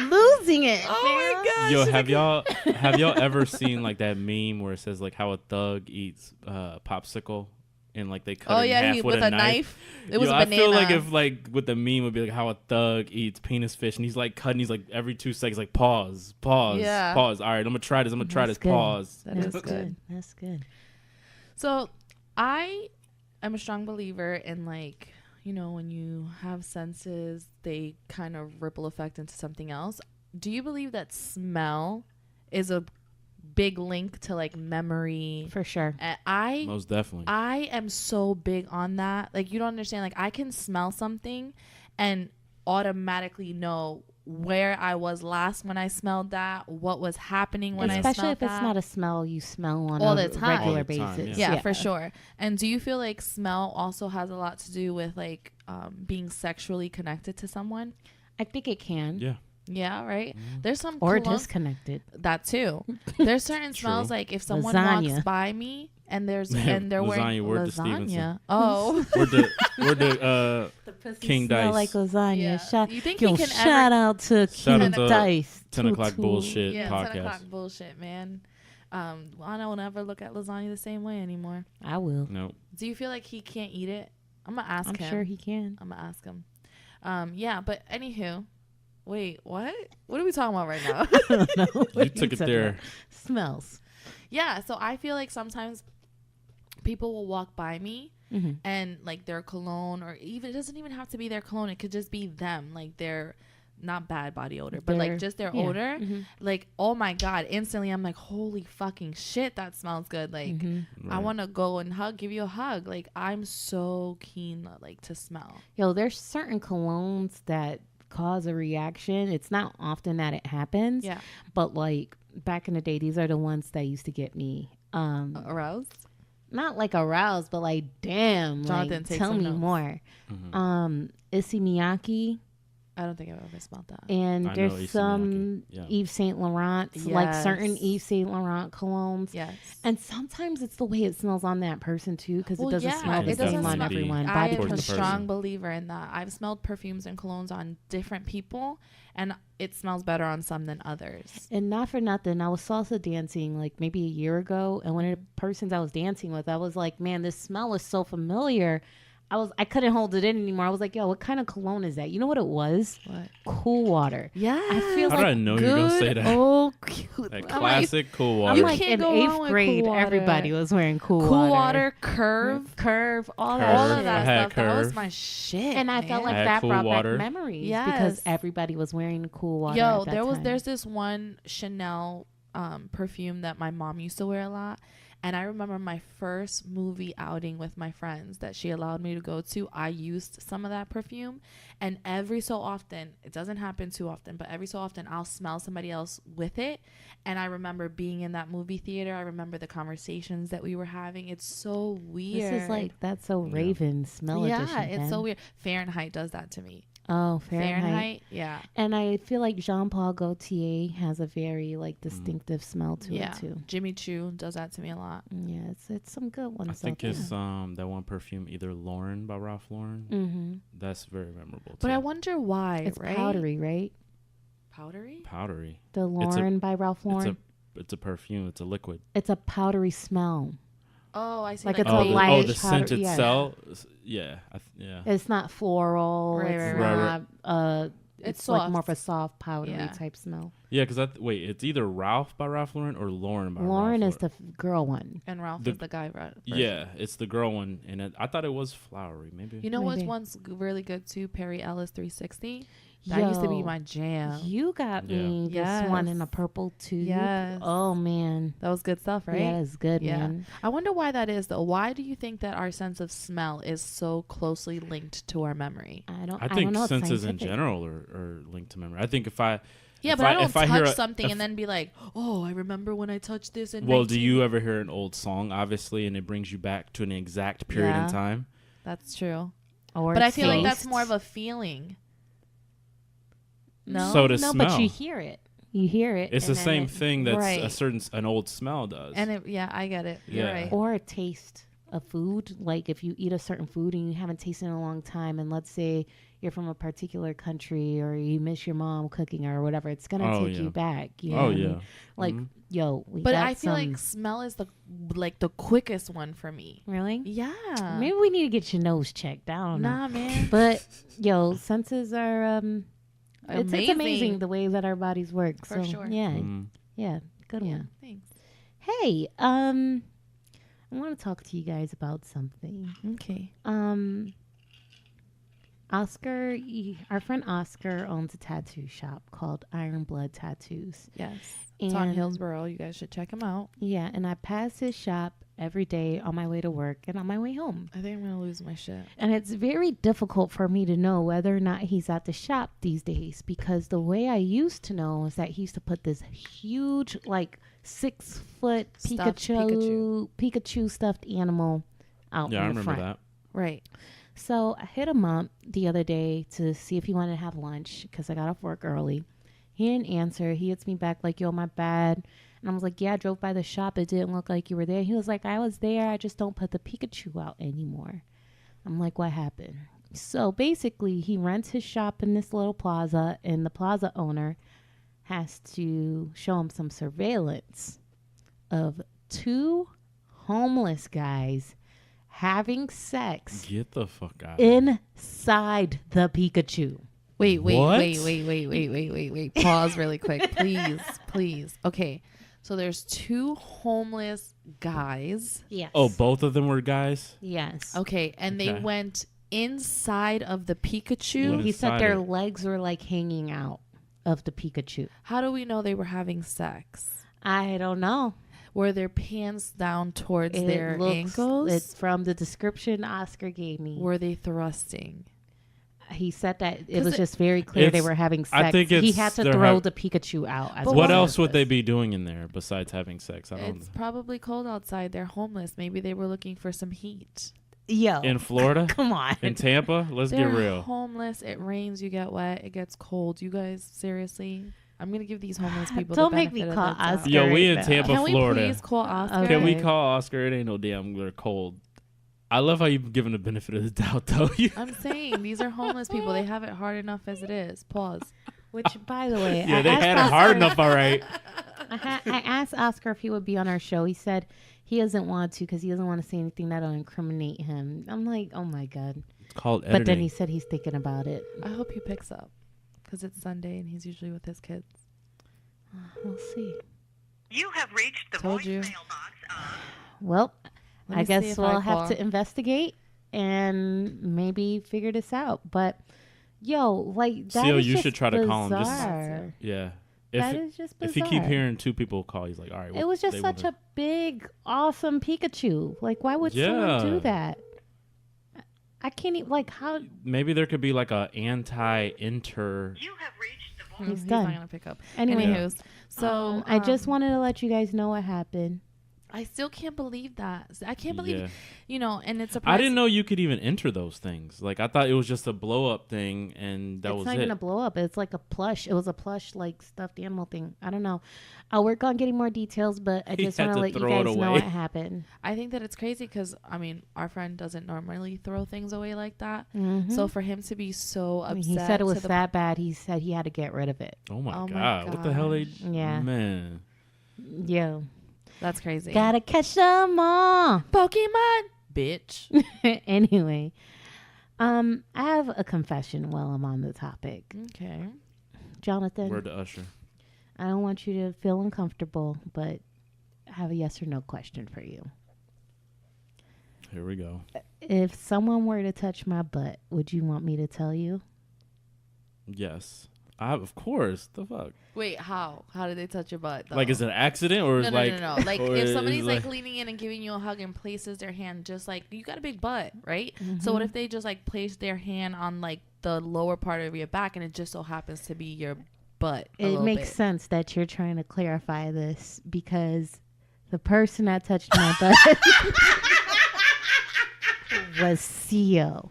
Speaker 1: losing it.
Speaker 2: Oh my god!
Speaker 3: Yo, have y'all ever seen like that meme where it says like how a thug eats popsicle and like they cut it in half with a knife?
Speaker 2: It was a
Speaker 3: I
Speaker 2: banana.
Speaker 3: feel like if like with the meme would be like how a thug eats penis fish and he's like cutting, he's like every 2 seconds like pause.
Speaker 2: Yeah.
Speaker 3: All right, I'm gonna try this.
Speaker 1: That's good.
Speaker 3: Pause.
Speaker 2: That is
Speaker 1: That's
Speaker 2: good.
Speaker 1: That's good.
Speaker 2: So I am a strong believer in like, you know, when you have senses, they kind of ripple effect into something else. Do you believe that smell is a big link to like memory?
Speaker 1: For sure.
Speaker 2: And
Speaker 3: Most definitely.
Speaker 2: I am so big on that. Like, you don't understand. Like, I can smell something and automatically know where I was last when I smelled that, what was happening when I smelled that.
Speaker 1: Especially if it's not a smell you smell on
Speaker 2: All
Speaker 1: a
Speaker 2: the time.
Speaker 1: regular
Speaker 3: All the time,
Speaker 1: basis.
Speaker 2: Yeah, for sure. And do you feel like smell also has a lot to do with like being sexually connected to someone?
Speaker 1: I think it can.
Speaker 3: Yeah.
Speaker 2: Yeah, right. There's some
Speaker 1: Or
Speaker 2: cologne-
Speaker 1: disconnected.
Speaker 2: that too. There's certain
Speaker 3: True.
Speaker 2: smells like if someone
Speaker 1: Lasagna.
Speaker 2: walks by me and there's and they're wearing
Speaker 3: Lasagna, word to Stevenson.
Speaker 2: lasagna. Oh,
Speaker 3: We're the
Speaker 1: The pussy
Speaker 3: King
Speaker 1: smell
Speaker 3: Dice.
Speaker 1: like lasagna.
Speaker 2: Yeah.
Speaker 1: Shout,
Speaker 2: You think
Speaker 1: yo,
Speaker 2: he can
Speaker 1: shout out to
Speaker 3: Shout
Speaker 1: King
Speaker 3: out to
Speaker 1: Dice.
Speaker 3: 10 o'clock
Speaker 1: Toot, toot.
Speaker 3: bullshit
Speaker 2: yeah, 10
Speaker 3: podcast.
Speaker 2: o'clock bullshit, man. I don't ever look at lasagna the same way anymore.
Speaker 1: I will.
Speaker 3: No.
Speaker 2: Do you feel like he can't eat it? I'm gonna ask
Speaker 1: I'm
Speaker 2: him.
Speaker 1: sure he can.
Speaker 2: I'm gonna ask him. Yeah, but anywho, wait, what? What are we talking about right now?
Speaker 1: I don't know.
Speaker 3: You
Speaker 1: What
Speaker 3: took it
Speaker 1: talking
Speaker 3: there.
Speaker 1: about? Smells.
Speaker 2: Yeah, so I feel like sometimes people will walk by me
Speaker 1: Mm-hmm.
Speaker 2: and like their cologne, or even it doesn't even have to be their cologne. It could just be them, like their not bad body odor, but like just their odor.
Speaker 1: Mm-hmm.
Speaker 2: Like, oh my god! Instantly, I'm like, holy fucking shit, that smells good. Like,
Speaker 1: Mm-hmm.
Speaker 2: I want to go and give you a hug. Like, I'm so keen, like, to smell.
Speaker 1: Yo, there's certain colognes that cause a reaction. It's not often that it happens.
Speaker 2: Yeah,
Speaker 1: But like back in the day, these are the ones that used to get me
Speaker 2: aroused.
Speaker 1: not like aroused, but like damn,
Speaker 2: Jonathan,
Speaker 1: like
Speaker 2: take
Speaker 1: tell
Speaker 2: some
Speaker 1: me
Speaker 2: notes.
Speaker 1: more.
Speaker 3: Mhm.
Speaker 1: Issey Miyake,
Speaker 2: I don't think I've ever smelled that.
Speaker 1: and
Speaker 3: I know
Speaker 1: there's
Speaker 3: Issey
Speaker 1: some
Speaker 3: Miyake, yeah.
Speaker 1: Yves Saint Laurent, like certain
Speaker 2: Yes.
Speaker 1: Yves Saint Laurent colognes.
Speaker 2: Yes.
Speaker 1: And sometimes it's the way it smells on that person too, because
Speaker 2: Well,
Speaker 1: it doesn't
Speaker 2: yeah,
Speaker 1: smell the
Speaker 3: it
Speaker 1: same
Speaker 3: doesn't
Speaker 1: on
Speaker 3: smell-
Speaker 1: everyone.
Speaker 2: I
Speaker 1: Body
Speaker 2: am
Speaker 3: towards
Speaker 2: a
Speaker 3: the
Speaker 1: person.
Speaker 2: strong
Speaker 3: person.
Speaker 2: believer in that. I've smelled perfumes and colognes on different people, and it smells better on some than others.
Speaker 1: And not for nothing, I was salsa dancing like maybe a year ago, and one of the persons I was dancing with, I was like, "Man, this smell is so familiar." I couldn't hold it in anymore. I was like, "Yo, what kind of cologne is that?" You know what it was?
Speaker 2: What?
Speaker 1: Cool Water.
Speaker 2: Yeah.
Speaker 1: I feel
Speaker 3: How
Speaker 1: like
Speaker 3: did I know you were gonna say that?
Speaker 1: Oh, cute.
Speaker 3: That
Speaker 1: I'm like,
Speaker 3: classic cool
Speaker 1: I'm
Speaker 3: water.
Speaker 1: like
Speaker 2: can't
Speaker 1: in
Speaker 2: go wrong
Speaker 1: 8th
Speaker 2: with
Speaker 1: grade,
Speaker 2: Cool Water.
Speaker 1: everybody was wearing Cool
Speaker 2: Cool
Speaker 1: Water.
Speaker 2: Water, Curve,
Speaker 1: All
Speaker 3: Curve.
Speaker 1: that
Speaker 2: all
Speaker 1: shit.
Speaker 2: of that
Speaker 3: I had
Speaker 2: stuff. That was
Speaker 3: Curve.
Speaker 2: my shit.
Speaker 1: And I felt
Speaker 2: man.
Speaker 1: like
Speaker 3: I had
Speaker 1: that
Speaker 3: Cool
Speaker 1: brought
Speaker 3: Water.
Speaker 1: back memories
Speaker 2: Yes.
Speaker 1: because everybody was wearing Cool Water.
Speaker 2: Yo,
Speaker 1: at that time.
Speaker 2: there's this one Chanel perfume that my mom used to wear a lot. And I remember my first movie outing with my friends that she allowed me to go to. I used some of that perfume. And every so often, it doesn't happen too often, but every so often I'll smell somebody else with it. And I remember being in that movie theater. I remember the conversations that we were having. It's so weird.
Speaker 1: This is like that's so Raven smell edition.
Speaker 2: yeah, it's
Speaker 1: then.
Speaker 2: so weird. Fahrenheit does that to me.
Speaker 1: Oh, Fahrenheit.
Speaker 2: Yeah.
Speaker 1: And I feel like Jean Paul Gaultier has a very like distinctive smell to
Speaker 2: Yeah.
Speaker 1: it too.
Speaker 2: Jimmy Choo does that to me a lot.
Speaker 1: Yeah, it's some good ones.
Speaker 3: I think
Speaker 1: out
Speaker 3: it's that one perfume, either Lauren by Ralph Lauren.
Speaker 1: Mm-hmm.
Speaker 3: That's very memorable.
Speaker 2: But
Speaker 3: too.
Speaker 2: I wonder why,
Speaker 1: It's
Speaker 2: right?
Speaker 1: powdery, right?
Speaker 2: Powdery?
Speaker 3: Powdery.
Speaker 1: The Lauren by Ralph Lauren.
Speaker 3: It's a perfume. It's a liquid.
Speaker 1: It's a powdery smell.
Speaker 2: Oh, I see.
Speaker 1: Like it's a
Speaker 3: oh,
Speaker 1: light
Speaker 3: the
Speaker 1: powder-
Speaker 3: scent
Speaker 1: yeah.
Speaker 3: itself. Yeah. Yeah.
Speaker 1: It's not floral.
Speaker 2: Right,
Speaker 1: it's
Speaker 2: right,
Speaker 3: right.
Speaker 1: not.
Speaker 2: It's
Speaker 1: It's like
Speaker 2: soft.
Speaker 1: more of a soft powdery
Speaker 2: Yeah.
Speaker 1: type smell.
Speaker 3: Yeah, because wait, it's either Ralph by Ralph Lauren or Lauren by
Speaker 1: Lauren
Speaker 3: Ralph
Speaker 1: is the girl one.
Speaker 2: And Ralph
Speaker 3: The-
Speaker 2: is the guy. Version.
Speaker 3: Yeah, it's the girl one, and I thought it was flowery. Maybe.
Speaker 2: You know what's
Speaker 1: Maybe.
Speaker 2: one's really good too? Perry Ellis 360. That used to be
Speaker 1: Yo,
Speaker 2: my jam.
Speaker 1: You got me this one in a
Speaker 2: Yes.
Speaker 1: purple tube.
Speaker 2: Yes.
Speaker 1: Oh man.
Speaker 2: That was good stuff, right?
Speaker 1: Yeah, that's good,
Speaker 2: Yeah.
Speaker 1: man.
Speaker 2: I wonder why that is though. Why do you think that our sense of smell is so closely linked to our memory?
Speaker 1: I don't
Speaker 3: think
Speaker 1: know. It's
Speaker 3: senses in
Speaker 1: scientific.
Speaker 3: general are linked to memory. I think if I
Speaker 2: Yeah,
Speaker 3: if
Speaker 2: but I don't
Speaker 3: if I hear
Speaker 2: touch
Speaker 3: a-
Speaker 2: something
Speaker 3: if-
Speaker 2: and then be like, oh, I remember when I touched this. In
Speaker 3: well, do
Speaker 2: 19
Speaker 3: you ever hear an old song, obviously, and it brings you back to an exact period in
Speaker 2: Yeah.
Speaker 3: time?
Speaker 2: That's true.
Speaker 1: Or
Speaker 2: But I feel like that's
Speaker 1: taste.
Speaker 2: more of a feeling. No?
Speaker 3: So to
Speaker 1: no,
Speaker 3: smell.
Speaker 1: but you hear it. You hear it.
Speaker 3: It's the
Speaker 1: and then
Speaker 3: same thing that's
Speaker 2: Right.
Speaker 3: an old smell does.
Speaker 2: And I get it. You're
Speaker 3: Yeah.
Speaker 2: right.
Speaker 1: Or a taste of food. Like if you eat a certain food and you haven't tasted it in a long time, and let's say you're from a particular country or you miss your mom cooking or whatever, it's gonna take you back. You know
Speaker 3: oh
Speaker 1: what I
Speaker 3: yeah.
Speaker 1: mean? Like,
Speaker 3: Mhm.
Speaker 1: yo, we
Speaker 2: But
Speaker 1: got
Speaker 2: I feel
Speaker 1: some-
Speaker 2: like smell is the quickest one for me.
Speaker 1: really.
Speaker 2: Yeah.
Speaker 1: Maybe we need to get your nose checked. I don't know.
Speaker 2: Nah, man.
Speaker 1: But yo, senses are it's amazing
Speaker 2: Amazing.
Speaker 1: the way that our bodies work.
Speaker 2: For
Speaker 1: So
Speaker 2: sure.
Speaker 1: yeah,
Speaker 3: Mhm.
Speaker 1: yeah, good
Speaker 2: Yeah,
Speaker 1: one.
Speaker 2: thanks.
Speaker 1: Hey, I want to talk to you guys about something.
Speaker 2: Okay.
Speaker 1: Oscar, our friend Oscar owns a tattoo shop called Iron Blood Tattoos.
Speaker 2: Yes. It's on
Speaker 1: And-
Speaker 2: Hillsborough. You guys should check him out.
Speaker 1: Yeah, and I pass his shop every day on my way to work and on my way home.
Speaker 2: I think I'm going to lose my shit.
Speaker 1: And it's very difficult for me to know whether or not he's at the shop these days, because the way I used to know is that he used to put this huge, like 6-foot
Speaker 2: Stuffed
Speaker 1: Pikachu stuffed animal out
Speaker 3: Yeah, I
Speaker 1: in the
Speaker 3: remember
Speaker 1: front.
Speaker 3: that.
Speaker 2: Right.
Speaker 1: So I hit him up the other day to see if he wanted to have lunch because I got off work early. He didn't answer. He hits me back like, yo, my bad. And I was like, yeah, I drove by the shop. It didn't look like you were there. He was like, I was there. I just don't put the Pikachu out anymore. I'm like, what happened? So basically, he rents his shop in this little plaza, and the plaza owner has to show him some surveillance of 2 homeless guys having sex
Speaker 3: Get the fuck out.
Speaker 1: inside the Pikachu.
Speaker 2: Wait.
Speaker 3: What?
Speaker 2: Wait. Pause really quick. Please. Okay. So there's 2 homeless guys.
Speaker 1: Yes.
Speaker 3: Oh, both of them were guys?
Speaker 1: Yes.
Speaker 2: Okay. And they
Speaker 3: Okay.
Speaker 2: went inside of the Pikachu.
Speaker 3: What
Speaker 1: He said
Speaker 3: inside
Speaker 1: their
Speaker 3: it?
Speaker 1: legs were like hanging out of the Pikachu.
Speaker 2: How do we know they were having sex?
Speaker 1: I don't know.
Speaker 2: Were their pants down towards
Speaker 1: It
Speaker 2: their
Speaker 1: looks-
Speaker 2: ankles?
Speaker 1: It's from the description Oscar gave me.
Speaker 2: Were they thrusting?
Speaker 1: He said that it
Speaker 2: 'Cause
Speaker 1: was
Speaker 2: it-
Speaker 1: just very clear they
Speaker 3: It's-
Speaker 1: were having
Speaker 3: I
Speaker 1: sex.
Speaker 3: think
Speaker 1: He
Speaker 3: it's
Speaker 1: had to
Speaker 3: they're
Speaker 1: throw
Speaker 3: hav-
Speaker 1: the Pikachu out. As
Speaker 2: But
Speaker 1: a
Speaker 3: What
Speaker 2: why-
Speaker 3: else would they
Speaker 1: surface.
Speaker 3: be doing in there besides having sex? I don't
Speaker 2: It's
Speaker 3: know.
Speaker 2: probably cold outside. They're homeless. Maybe they were looking for some heat.
Speaker 1: Yo,
Speaker 3: In Florida?
Speaker 1: come on.
Speaker 3: In Tampa? Let's
Speaker 2: They're
Speaker 3: get real.
Speaker 2: homeless. It rains. You get wet. It gets cold. You guys, seriously? I'm gonna give these homeless people.
Speaker 1: Don't
Speaker 2: the
Speaker 1: make me
Speaker 2: benefit
Speaker 1: call
Speaker 2: of the doubt.
Speaker 1: Oscar.
Speaker 3: Yo, we
Speaker 1: right
Speaker 3: in
Speaker 1: now.
Speaker 3: Tampa,
Speaker 2: Can we
Speaker 3: Florida.
Speaker 2: please call Oscar?
Speaker 3: Can we
Speaker 1: Okay.
Speaker 3: call Oscar? It ain't no damn they're cold. I love how you've given the benefit of the doubt, though.
Speaker 2: I'm saying these are homeless people. They have it hard enough as it is. Pause.
Speaker 1: Which, by the way,
Speaker 3: Yeah,
Speaker 1: I
Speaker 3: they
Speaker 1: asked
Speaker 3: had it hard
Speaker 1: Oscar-
Speaker 3: enough, all right.
Speaker 1: I asked Oscar if he would be on our show. He said he doesn't want to because he doesn't want to say anything that'll incriminate him. I'm like, oh my God.
Speaker 3: It's called editing.
Speaker 1: But then he said he's thinking about it.
Speaker 2: I hope he picks up because it's Sunday and he's usually with his kids.
Speaker 1: We'll see.
Speaker 4: You have reached the
Speaker 2: Told you.
Speaker 4: voicemail box of
Speaker 1: Well,
Speaker 2: Let
Speaker 1: I
Speaker 2: me see
Speaker 1: guess
Speaker 2: if
Speaker 1: we'll
Speaker 2: I
Speaker 1: have
Speaker 2: call.
Speaker 1: to investigate and maybe figure this out. But yo, like that
Speaker 3: Seal,
Speaker 1: is
Speaker 3: you
Speaker 1: just
Speaker 3: should try to call him. Just-
Speaker 1: bizarre.
Speaker 3: Yeah.
Speaker 1: That
Speaker 3: If
Speaker 1: is just bizarre.
Speaker 3: if he keep hearing 2 people call, he's like, all right.
Speaker 1: It was just such a big, awesome Pikachu. Like, why would someone do
Speaker 3: Yeah.
Speaker 1: that? I can't even, like, how?
Speaker 3: Maybe there could be like a anti-enter.
Speaker 4: you have reached the voice.
Speaker 1: He's
Speaker 2: He's
Speaker 1: done.
Speaker 2: not gonna pick up.
Speaker 1: Anyway,
Speaker 2: Anywho's, so
Speaker 1: I just wanted to let you guys know what happened.
Speaker 2: I still can't believe that. I can't believe,
Speaker 3: Yeah.
Speaker 2: and it's a.
Speaker 3: I didn't know you could even enter those things. Like I thought it was just a blow up thing, and that
Speaker 1: It's
Speaker 3: was
Speaker 1: not
Speaker 3: it.
Speaker 1: even a blow up. It's like a plush. It was a plush, like, stuffed animal thing. I don't know. I'll work on getting more details, but I
Speaker 3: He
Speaker 1: just
Speaker 3: had
Speaker 1: want
Speaker 3: to
Speaker 1: to let you
Speaker 3: throw it
Speaker 1: guys know
Speaker 3: away.
Speaker 1: what happened.
Speaker 2: I think that it's crazy because our friend doesn't normally throw things away like that.
Speaker 1: Mhm.
Speaker 2: So for him to be so
Speaker 1: I
Speaker 2: upset,
Speaker 1: mean, he said it was
Speaker 2: to the
Speaker 1: that bad. He said he had to get rid of it.
Speaker 3: Oh my
Speaker 2: Oh my
Speaker 3: god! What the hell they?
Speaker 2: gosh.
Speaker 1: Yeah.
Speaker 3: Man.
Speaker 1: Yo,
Speaker 2: That's crazy.
Speaker 1: gotta catch them all.
Speaker 2: Pokemon, bitch.
Speaker 1: Anyway, I have a confession while I'm on the topic.
Speaker 2: Okay.
Speaker 1: Jonathan,
Speaker 3: Word to Usher.
Speaker 1: I don't want you to feel uncomfortable, but I have a yes or no question for you.
Speaker 3: Here we go.
Speaker 1: If someone were to touch my butt, would you want me to tell you?
Speaker 3: Yes. Of course. The fuck?
Speaker 2: Wait, how? How did they touch your butt? Though?
Speaker 3: Like, is it an accident or
Speaker 2: no,
Speaker 3: is
Speaker 2: no,
Speaker 3: like...
Speaker 2: no, no. Like,
Speaker 3: or
Speaker 2: if
Speaker 3: is
Speaker 2: somebody's
Speaker 3: like
Speaker 2: leaning in and giving you a hug and places their hand just like, you got a big butt, right?
Speaker 1: Mm-hmm.
Speaker 2: So what if they just like place their hand on like the lower part of your back and it just so happens to be your butt?
Speaker 1: It makes sense that you're trying to clarify this because the person that touched my butt was CEO.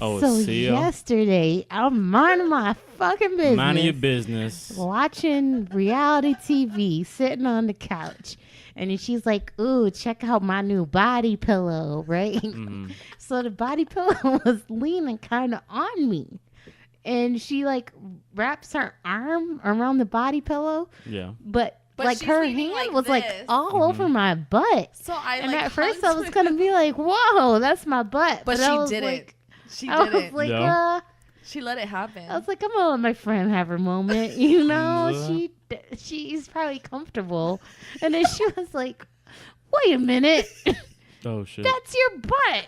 Speaker 3: Oh,
Speaker 1: so
Speaker 3: CEO?
Speaker 1: yesterday, I'm minding my fucking business.
Speaker 3: Minding your business.
Speaker 1: Watching reality TV, sitting on the couch. And then she's like, ooh, check out my new body pillow, right?
Speaker 3: Mm-hmm.
Speaker 1: So the body pillow was leaning kind of on me. And she like wraps her arm around the body pillow.
Speaker 3: Yeah.
Speaker 1: But like
Speaker 2: she's
Speaker 1: her
Speaker 2: leaning
Speaker 1: hand
Speaker 2: like
Speaker 1: was like
Speaker 2: this.
Speaker 1: all over my butt.
Speaker 2: So I
Speaker 1: And
Speaker 2: like
Speaker 1: at first I
Speaker 2: hugged
Speaker 1: was
Speaker 2: with-
Speaker 1: going to be like, whoa, that's my butt.
Speaker 2: but
Speaker 1: I
Speaker 2: she
Speaker 1: was
Speaker 2: didn't.
Speaker 1: like-
Speaker 2: She
Speaker 1: I was
Speaker 2: didn't.
Speaker 1: like,
Speaker 3: No.
Speaker 2: She let it happen.
Speaker 1: I was like, I'm gonna let my friend have her moment, you know. She's probably comfortable, and then she was like, "Wait a minute,
Speaker 3: Oh, shit.
Speaker 1: that's your butt."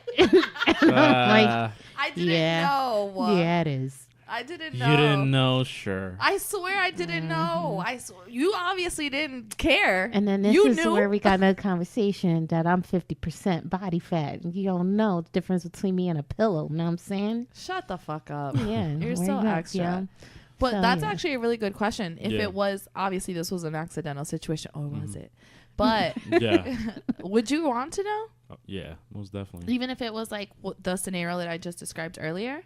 Speaker 1: And I'm like,
Speaker 2: I didn't
Speaker 1: yeah.
Speaker 2: know.
Speaker 1: "Yeah, it is."
Speaker 2: I didn't know.
Speaker 3: You didn't know? Sure.
Speaker 2: I swear I didn't know. I swear, you obviously didn't care.
Speaker 1: And then this
Speaker 2: you
Speaker 1: is
Speaker 2: knew.
Speaker 1: where we got another conversation that I'm 50% body fat, and you don't know the difference between me and a pillow. Know what I'm saying?
Speaker 2: Shut the fuck up.
Speaker 1: Yeah,
Speaker 2: You're
Speaker 1: where
Speaker 2: so
Speaker 1: you at,
Speaker 2: extra.
Speaker 1: yo?
Speaker 2: But
Speaker 1: So,
Speaker 2: that's
Speaker 1: yeah.
Speaker 2: actually a really good question. If
Speaker 3: Yeah.
Speaker 2: it was, obviously this was an accidental situation, or was it? But
Speaker 3: Yeah.
Speaker 2: would you want to know?
Speaker 3: Oh, yeah, most definitely.
Speaker 2: Even if it was like the scenario that I just described earlier?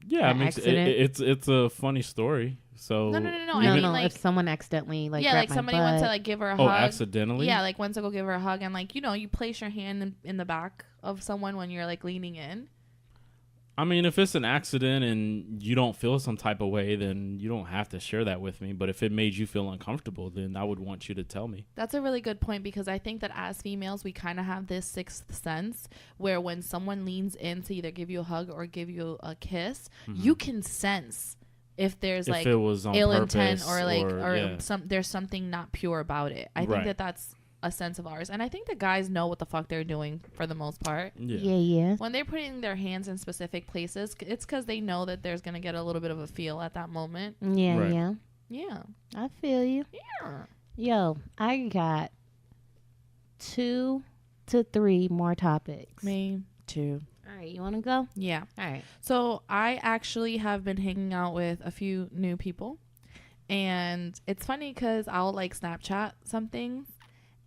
Speaker 3: Yeah, I
Speaker 1: An
Speaker 3: mean,
Speaker 1: accident?
Speaker 3: it's a funny story. So
Speaker 2: No. I
Speaker 1: No,
Speaker 2: mean,
Speaker 1: no.
Speaker 2: like,
Speaker 1: if someone accidentally like
Speaker 2: yeah,
Speaker 1: grabbed
Speaker 2: like
Speaker 1: my
Speaker 2: somebody
Speaker 1: butt,
Speaker 2: went to like give her a
Speaker 3: Oh,
Speaker 2: hug.
Speaker 3: accidentally?
Speaker 2: Yeah, like went to go give her a hug and like, you place your hand in the back of someone when you're like leaning in.
Speaker 3: I mean, if it's an accident and you don't feel some type of way, then you don't have to share that with me. But if it made you feel uncomfortable, then I would want you to tell me.
Speaker 2: That's a really good point because I think that as females, we kind of have this sixth sense where when someone leans in to either give you a hug or give you a kiss, you can sense if there's
Speaker 3: If
Speaker 2: like
Speaker 3: it was on
Speaker 2: ill
Speaker 3: purpose
Speaker 2: intent or like
Speaker 3: yeah.
Speaker 2: there's something not pure about it. I think
Speaker 3: Right.
Speaker 2: that that's a sense of ours, and I think the guys know what the fuck they're doing for the most part.
Speaker 1: yeah.
Speaker 2: When they're putting their hands in specific places, it's because they know that there's gonna get a little bit of a feel at that moment.
Speaker 1: Yeah,
Speaker 3: Right.
Speaker 1: yeah.
Speaker 2: Yeah.
Speaker 1: I feel you.
Speaker 2: Yeah.
Speaker 1: Yo, I got 2 to 3 more topics.
Speaker 2: Me too.
Speaker 1: All right, you want to go?
Speaker 2: Yeah.
Speaker 1: All right.
Speaker 2: So I actually have been hanging out with a few new people, and it's funny because I'll like Snapchat some things,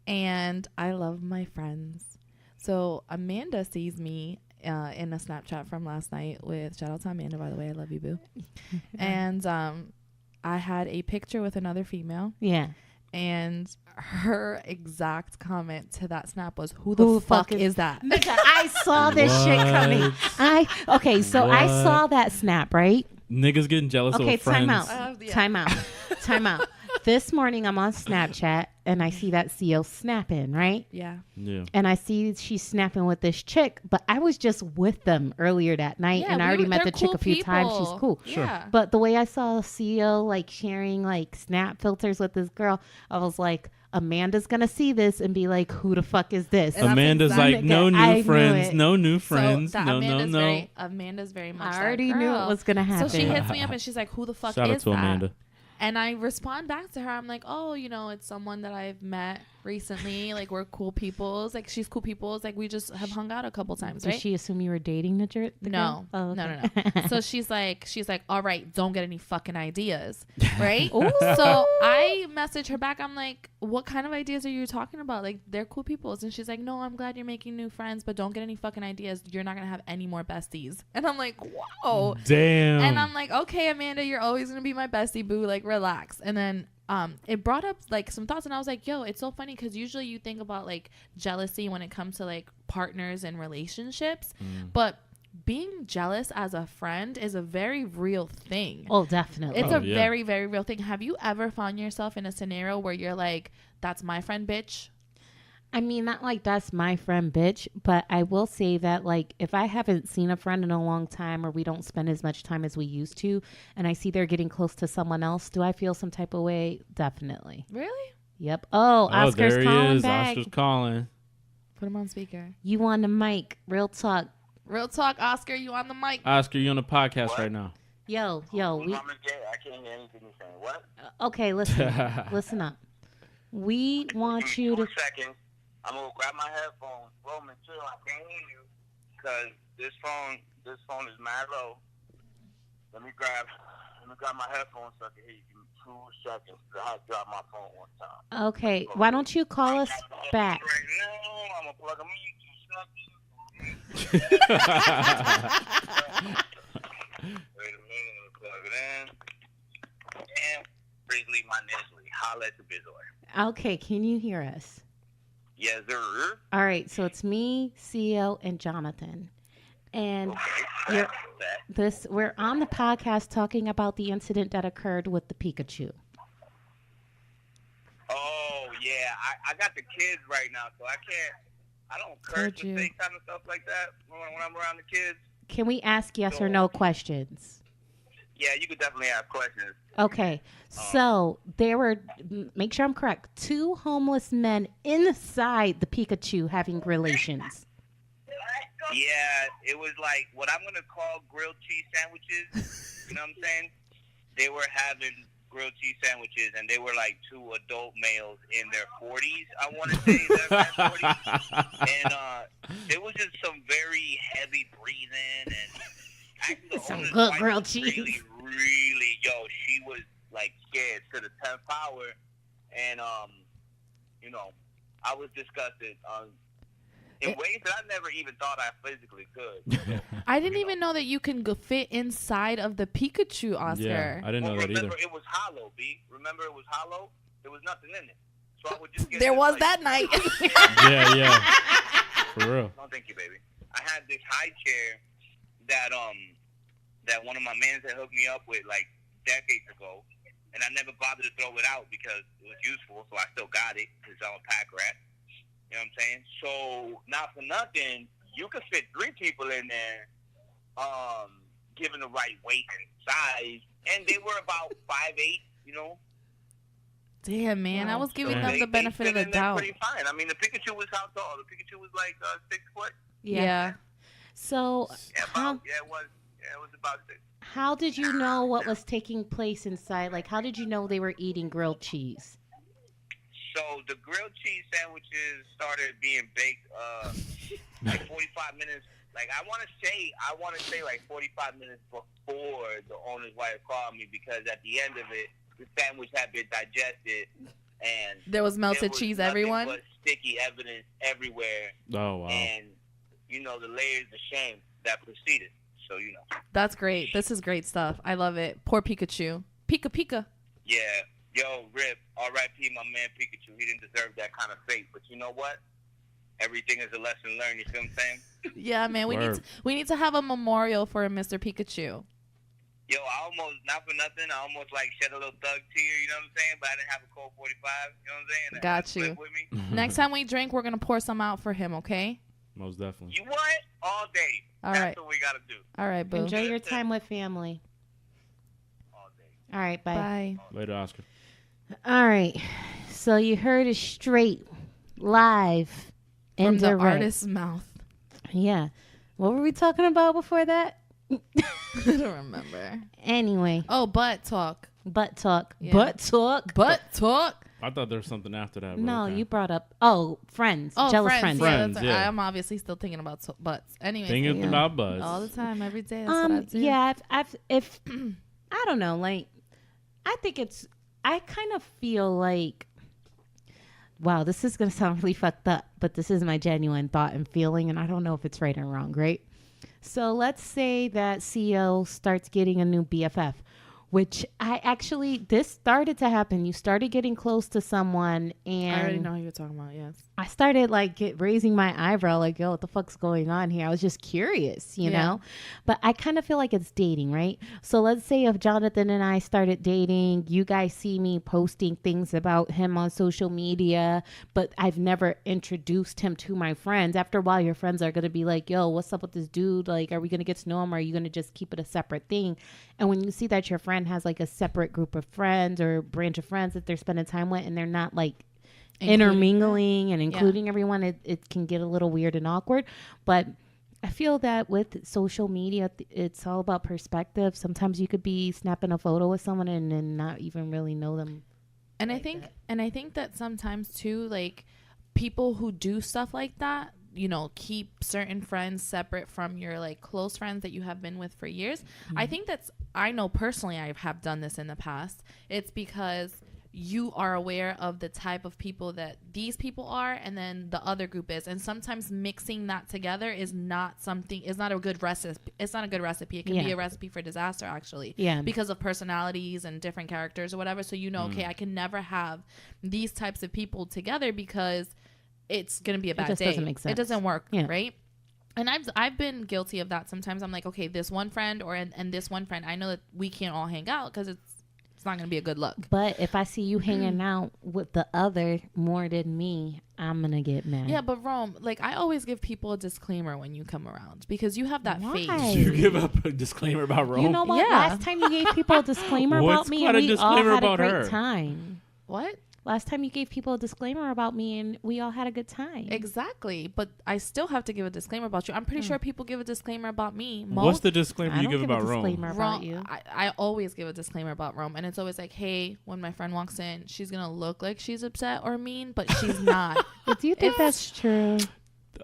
Speaker 2: and I love my friends. So Amanda sees me in a Snapchat from last night with, shout out to Amanda, by the way, I love you, boo. And I had a picture with another female,
Speaker 1: Yeah.
Speaker 2: and her exact comment to that snap was, who the fuck is that?
Speaker 1: I saw this shit coming.
Speaker 3: What?
Speaker 1: So I saw that snap, right?
Speaker 3: Niggas getting jealous
Speaker 1: Okay,
Speaker 3: of friends.
Speaker 1: time out.
Speaker 2: Yeah.
Speaker 1: Time out. This morning I'm on Snapchat and I see that CEO snapping, right?
Speaker 2: Yeah.
Speaker 3: Yeah.
Speaker 1: And I see she's snapping with this chick, but I was just with them earlier that night
Speaker 2: Yeah,
Speaker 1: and I already met
Speaker 2: they're
Speaker 1: the chick
Speaker 2: cool
Speaker 1: a few times.
Speaker 2: people.
Speaker 1: She's cool.
Speaker 3: Sure.
Speaker 2: Yeah.
Speaker 1: But the way I saw CEO like sharing like snap filters with this girl, I was like, Amanda's gonna see this and be like, who the fuck is this?
Speaker 2: And that's
Speaker 3: Amanda's
Speaker 2: exactly-
Speaker 3: like, no
Speaker 1: I
Speaker 3: new
Speaker 1: knew
Speaker 3: friends,
Speaker 1: it.
Speaker 3: no new friends,
Speaker 2: So that
Speaker 3: no,
Speaker 2: Amanda's
Speaker 3: no, no.
Speaker 2: Amanda's very much
Speaker 1: I
Speaker 2: that
Speaker 1: already knew
Speaker 2: girl.
Speaker 1: it was gonna happen.
Speaker 2: So she hits me up and she's like, who the fuck
Speaker 3: Shout out
Speaker 2: is
Speaker 3: to
Speaker 2: that?
Speaker 3: Amanda.
Speaker 2: And I respond back to her. I'm like, oh, it's someone that I've met recently. Like, we're cool peoples. Like, she's cool peoples. Like, we just have hung out a couple times,
Speaker 1: Did
Speaker 2: right?
Speaker 1: she assume you were dating the jerk?
Speaker 2: No.
Speaker 1: Oh,
Speaker 2: No,
Speaker 1: okay.
Speaker 2: no. So she's like, all right, don't get any fucking ideas, right? So I message her back. I'm like, what kind of ideas are you talking about? Like, they're cool peoples. And she's like, no, I'm glad you're making new friends, but don't get any fucking ideas. You're not gonna have any more besties. And I'm like, whoa.
Speaker 3: Damn.
Speaker 2: And I'm like, okay, Amanda, you're always gonna be my bestie, boo. Like, relax. And then it brought up like some thoughts, and I was like, yo, it's so funny because usually you think about like jealousy when it comes to like partners and relationships, but being jealous as a friend is a very real thing.
Speaker 1: Oh, definitely.
Speaker 2: It's
Speaker 3: Oh,
Speaker 2: a
Speaker 3: yeah.
Speaker 2: very, very real thing. Have you ever found yourself in a scenario where you're like, that's my friend, bitch?
Speaker 1: I mean, not like that's my friend, bitch, but I will say that, like, if I haven't seen a friend in a long time or we don't spend as much time as we used to, and I see they're getting close to someone else, do I feel some type of way? Definitely.
Speaker 2: Really?
Speaker 1: Yep. Oh,
Speaker 3: Oh,
Speaker 1: Oscar's
Speaker 3: there he
Speaker 1: calling
Speaker 3: is.
Speaker 1: back.
Speaker 3: Oscar's calling.
Speaker 2: Put him on speaker.
Speaker 1: You on the mic. Real talk.
Speaker 2: Real talk, Oscar. You on the mic?
Speaker 3: Oscar, you on the podcast right now.
Speaker 1: Yo, we.
Speaker 5: Mama J, I can't hear anything you're saying. What?
Speaker 1: Okay, listen. Listen up. We want
Speaker 5: Give me
Speaker 1: you
Speaker 5: 2
Speaker 1: to.
Speaker 5: seconds. I'm gonna grab my headphones. Roman, chill. I can't hear you because this phone is mad low. Let me grab my headphones so I can hear you. Give me 2 seconds. I have to drop my phone one time.
Speaker 1: Okay, why don't you call us back?
Speaker 5: Right now, I'm gonna plug them in. 2 seconds. Wait a minute. Let me plug it in. And briefly, my Nestle. Holla at the Bizoy.
Speaker 1: Okay, can you hear us?
Speaker 5: Yes, sir.
Speaker 1: All right, so it's me, CEO, and Jonathan. And
Speaker 5: Okay.
Speaker 1: we're on the podcast talking about the incident that occurred with the Pikachu.
Speaker 5: Oh yeah, I got the kids right now, so I don't curse
Speaker 2: Told you.
Speaker 5: and say kind of stuff like that when I'm around the kids.
Speaker 1: Can we ask yes or no questions?
Speaker 5: Yeah, you could definitely ask questions.
Speaker 1: Okay, so there were, make sure I'm correct, 2 homeless men inside the Pikachu having relations.
Speaker 5: Yeah, it was like what I'm gonna call grilled cheese sandwiches. You know what I'm saying? They were having grilled cheese sandwiches, and they were like 2 adult males in their 40s. I want to say their 40s, and it was just some very heavy breathing and actually the
Speaker 1: Some
Speaker 5: owner's
Speaker 1: good
Speaker 5: wife
Speaker 1: grilled
Speaker 5: was
Speaker 1: cheese.
Speaker 5: Really, she was like scared to the 10th power, and I was disgusted. In ways that I never even thought I physically could.
Speaker 2: I didn't even know that you can go fit inside of the Pikachu, Oscar.
Speaker 3: Yeah, I didn't know that either.
Speaker 5: Remember, it was hollow, B. Remember, it was hollow? There was nothing in it. So I would just get
Speaker 2: There
Speaker 5: this,
Speaker 2: was
Speaker 5: like,
Speaker 2: that night.
Speaker 3: Yeah. For real.
Speaker 5: No, thank you, baby. I had this high chair that one of my mans had hooked me up with like decades ago, and I never bothered to throw it out because it was useful, so I still got it because I'm a pack rat. You know what I'm saying? So, not for nothing, you could fit 3 people in there, given the right weight and size, and they were about 5'8", you know?
Speaker 2: Damn, man. I was giving
Speaker 3: Damn.
Speaker 2: them the benefit of the
Speaker 5: fit in there
Speaker 2: doubt.
Speaker 5: pretty fine. I mean, the Pikachu was how tall? The Pikachu was like 6 foot?
Speaker 2: Yeah.
Speaker 1: So
Speaker 5: Yeah,
Speaker 1: how,
Speaker 5: it was about 6.
Speaker 1: how did you know what was taking place inside? Like, how did you know they were eating grilled cheese?
Speaker 5: So the grilled cheese sandwiches started being baked like 45 minutes. Like I want to say like 45 minutes before the owner's wife called me, because at the end of it, the sandwich had been digested and
Speaker 2: There was melted
Speaker 5: there was
Speaker 2: cheese,
Speaker 5: nothing
Speaker 2: everyone.
Speaker 5: but sticky evidence everywhere,
Speaker 3: Oh, wow.
Speaker 5: and the layers of shame that preceded. So
Speaker 2: That's great. This is great stuff. I love it. Poor Pikachu. Pika.
Speaker 5: yeah. Yo, Rip, R.I.P. my man Pikachu. He didn't deserve that kind of fate. But you know what? Everything is a lesson learned. You feel what I'm saying?
Speaker 2: Yeah, man. We need to have a memorial for Mr. Pikachu.
Speaker 5: Yo, I almost, not for nothing, I almost like shed a little thug tear, you know what I'm saying? But I didn't have a cold 45, you know what I'm saying?
Speaker 2: Got you.
Speaker 5: Flip with me.
Speaker 2: Next time we drink, we're going to pour some out for him, okay?
Speaker 3: Most definitely.
Speaker 5: You what? All day.
Speaker 2: All
Speaker 5: That's
Speaker 2: right.
Speaker 5: what we got to do.
Speaker 2: All right, boo.
Speaker 1: Enjoy your time with family.
Speaker 5: All day.
Speaker 1: All right, bye.
Speaker 2: Bye.
Speaker 3: Later, Oscar.
Speaker 1: All right. So you heard it straight, live,
Speaker 2: From
Speaker 1: and
Speaker 2: the
Speaker 1: direct.
Speaker 2: artist's mouth.
Speaker 1: Yeah. What were we talking about before that?
Speaker 2: I don't remember.
Speaker 1: Anyway,
Speaker 2: Oh, butt talk.
Speaker 1: butt talk.
Speaker 2: Yeah.
Speaker 1: Butt talk.
Speaker 2: Butt talk.
Speaker 3: I thought there was something after that. but
Speaker 1: No,
Speaker 3: okay.
Speaker 1: you brought up. Friends.
Speaker 2: Oh,
Speaker 1: Jealous
Speaker 2: friends.
Speaker 1: friends.
Speaker 2: Yeah,
Speaker 3: Friends,
Speaker 2: that's,
Speaker 3: yeah.
Speaker 2: I'm obviously still thinking about butts. Anyway,
Speaker 3: Thinking
Speaker 1: Yeah.
Speaker 3: about Buzz.
Speaker 2: all the time, every day. That's what I do.
Speaker 1: Yeah. If I don't know, like, I kind of feel like, wow, this is gonna sound really fucked up, but this is my genuine thought and feeling, and I don't know if it's right or wrong, right? So let's say that CEO starts getting a new BFF. which I actually, this started to happen. You started getting close to someone,
Speaker 2: I already
Speaker 1: and
Speaker 2: know who you're talking about. Yes.
Speaker 1: I started like raising my eyebrow, like, yo, what the fuck's going on here? I was just curious, you
Speaker 2: Yeah.
Speaker 1: know? But I kind of feel like it's dating, right? So let's say if Jonathan and I started dating, you guys see me posting things about him on social media, but I've never introduced him to my friends. After a while, your friends are going to be like, yo, what's up with this dude? Like, are we going to get to know him? Or are you going to just keep it a separate thing? And when you see that your friend has like a separate group of friends or branch of friends that they're spending time with, and they're not like intermingling and including everyone, it can get a little weird and awkward. But I feel that with social media, it's all about perspective. Sometimes you could be snapping a photo with someone and not even really know them.
Speaker 2: And I think that sometimes too, like, people who do stuff like that, you know, keep certain friends separate from your like close friends that you have been with for years. I think I know personally I have done this in the past. It's because you are aware of the type of people that these people are, and then the other group is, and sometimes mixing that together is not a good recipe. It's not a good recipe. It can be a recipe for disaster, actually.
Speaker 1: Yeah.
Speaker 2: Because of personalities and different characters or whatever. So okay, I can never have these types of people together because it's gonna be a bad
Speaker 1: just
Speaker 2: day.
Speaker 1: doesn't make sense.
Speaker 2: It doesn't work,
Speaker 1: Yeah.
Speaker 2: right? And I've been guilty of that. Sometimes I'm like, okay, this one friend and this one friend, I know that we can't all hang out because it's not going to be a good look.
Speaker 1: But if I see you hanging out with the other more than me, I'm going to get mad.
Speaker 2: Yeah, but Rome, like, I always give people a disclaimer when you come around because you have that
Speaker 1: Why?
Speaker 2: face.
Speaker 3: You give up a disclaimer about Rome?
Speaker 1: You know what?
Speaker 2: Yeah.
Speaker 1: Last time you gave people a disclaimer
Speaker 3: What's
Speaker 1: about me,
Speaker 3: quite
Speaker 1: and
Speaker 3: a
Speaker 1: we all
Speaker 3: disclaimer
Speaker 1: had a
Speaker 3: about
Speaker 1: great
Speaker 3: her?
Speaker 1: time.
Speaker 2: What?
Speaker 1: Last time you gave people a disclaimer about me, and we all had a good time.
Speaker 2: Exactly. But I still have to give a disclaimer about you. I'm pretty sure people give a disclaimer about me.
Speaker 3: What's the disclaimer
Speaker 1: I
Speaker 3: you
Speaker 1: don't
Speaker 3: give about
Speaker 1: a
Speaker 3: Rome?
Speaker 1: disclaimer about
Speaker 2: Rome,
Speaker 1: you.
Speaker 2: I always give a disclaimer about Rome, and it's always like, hey, when my friend walks in, she's gonna look like she's upset or mean, but she's not.
Speaker 1: But do you think that's true?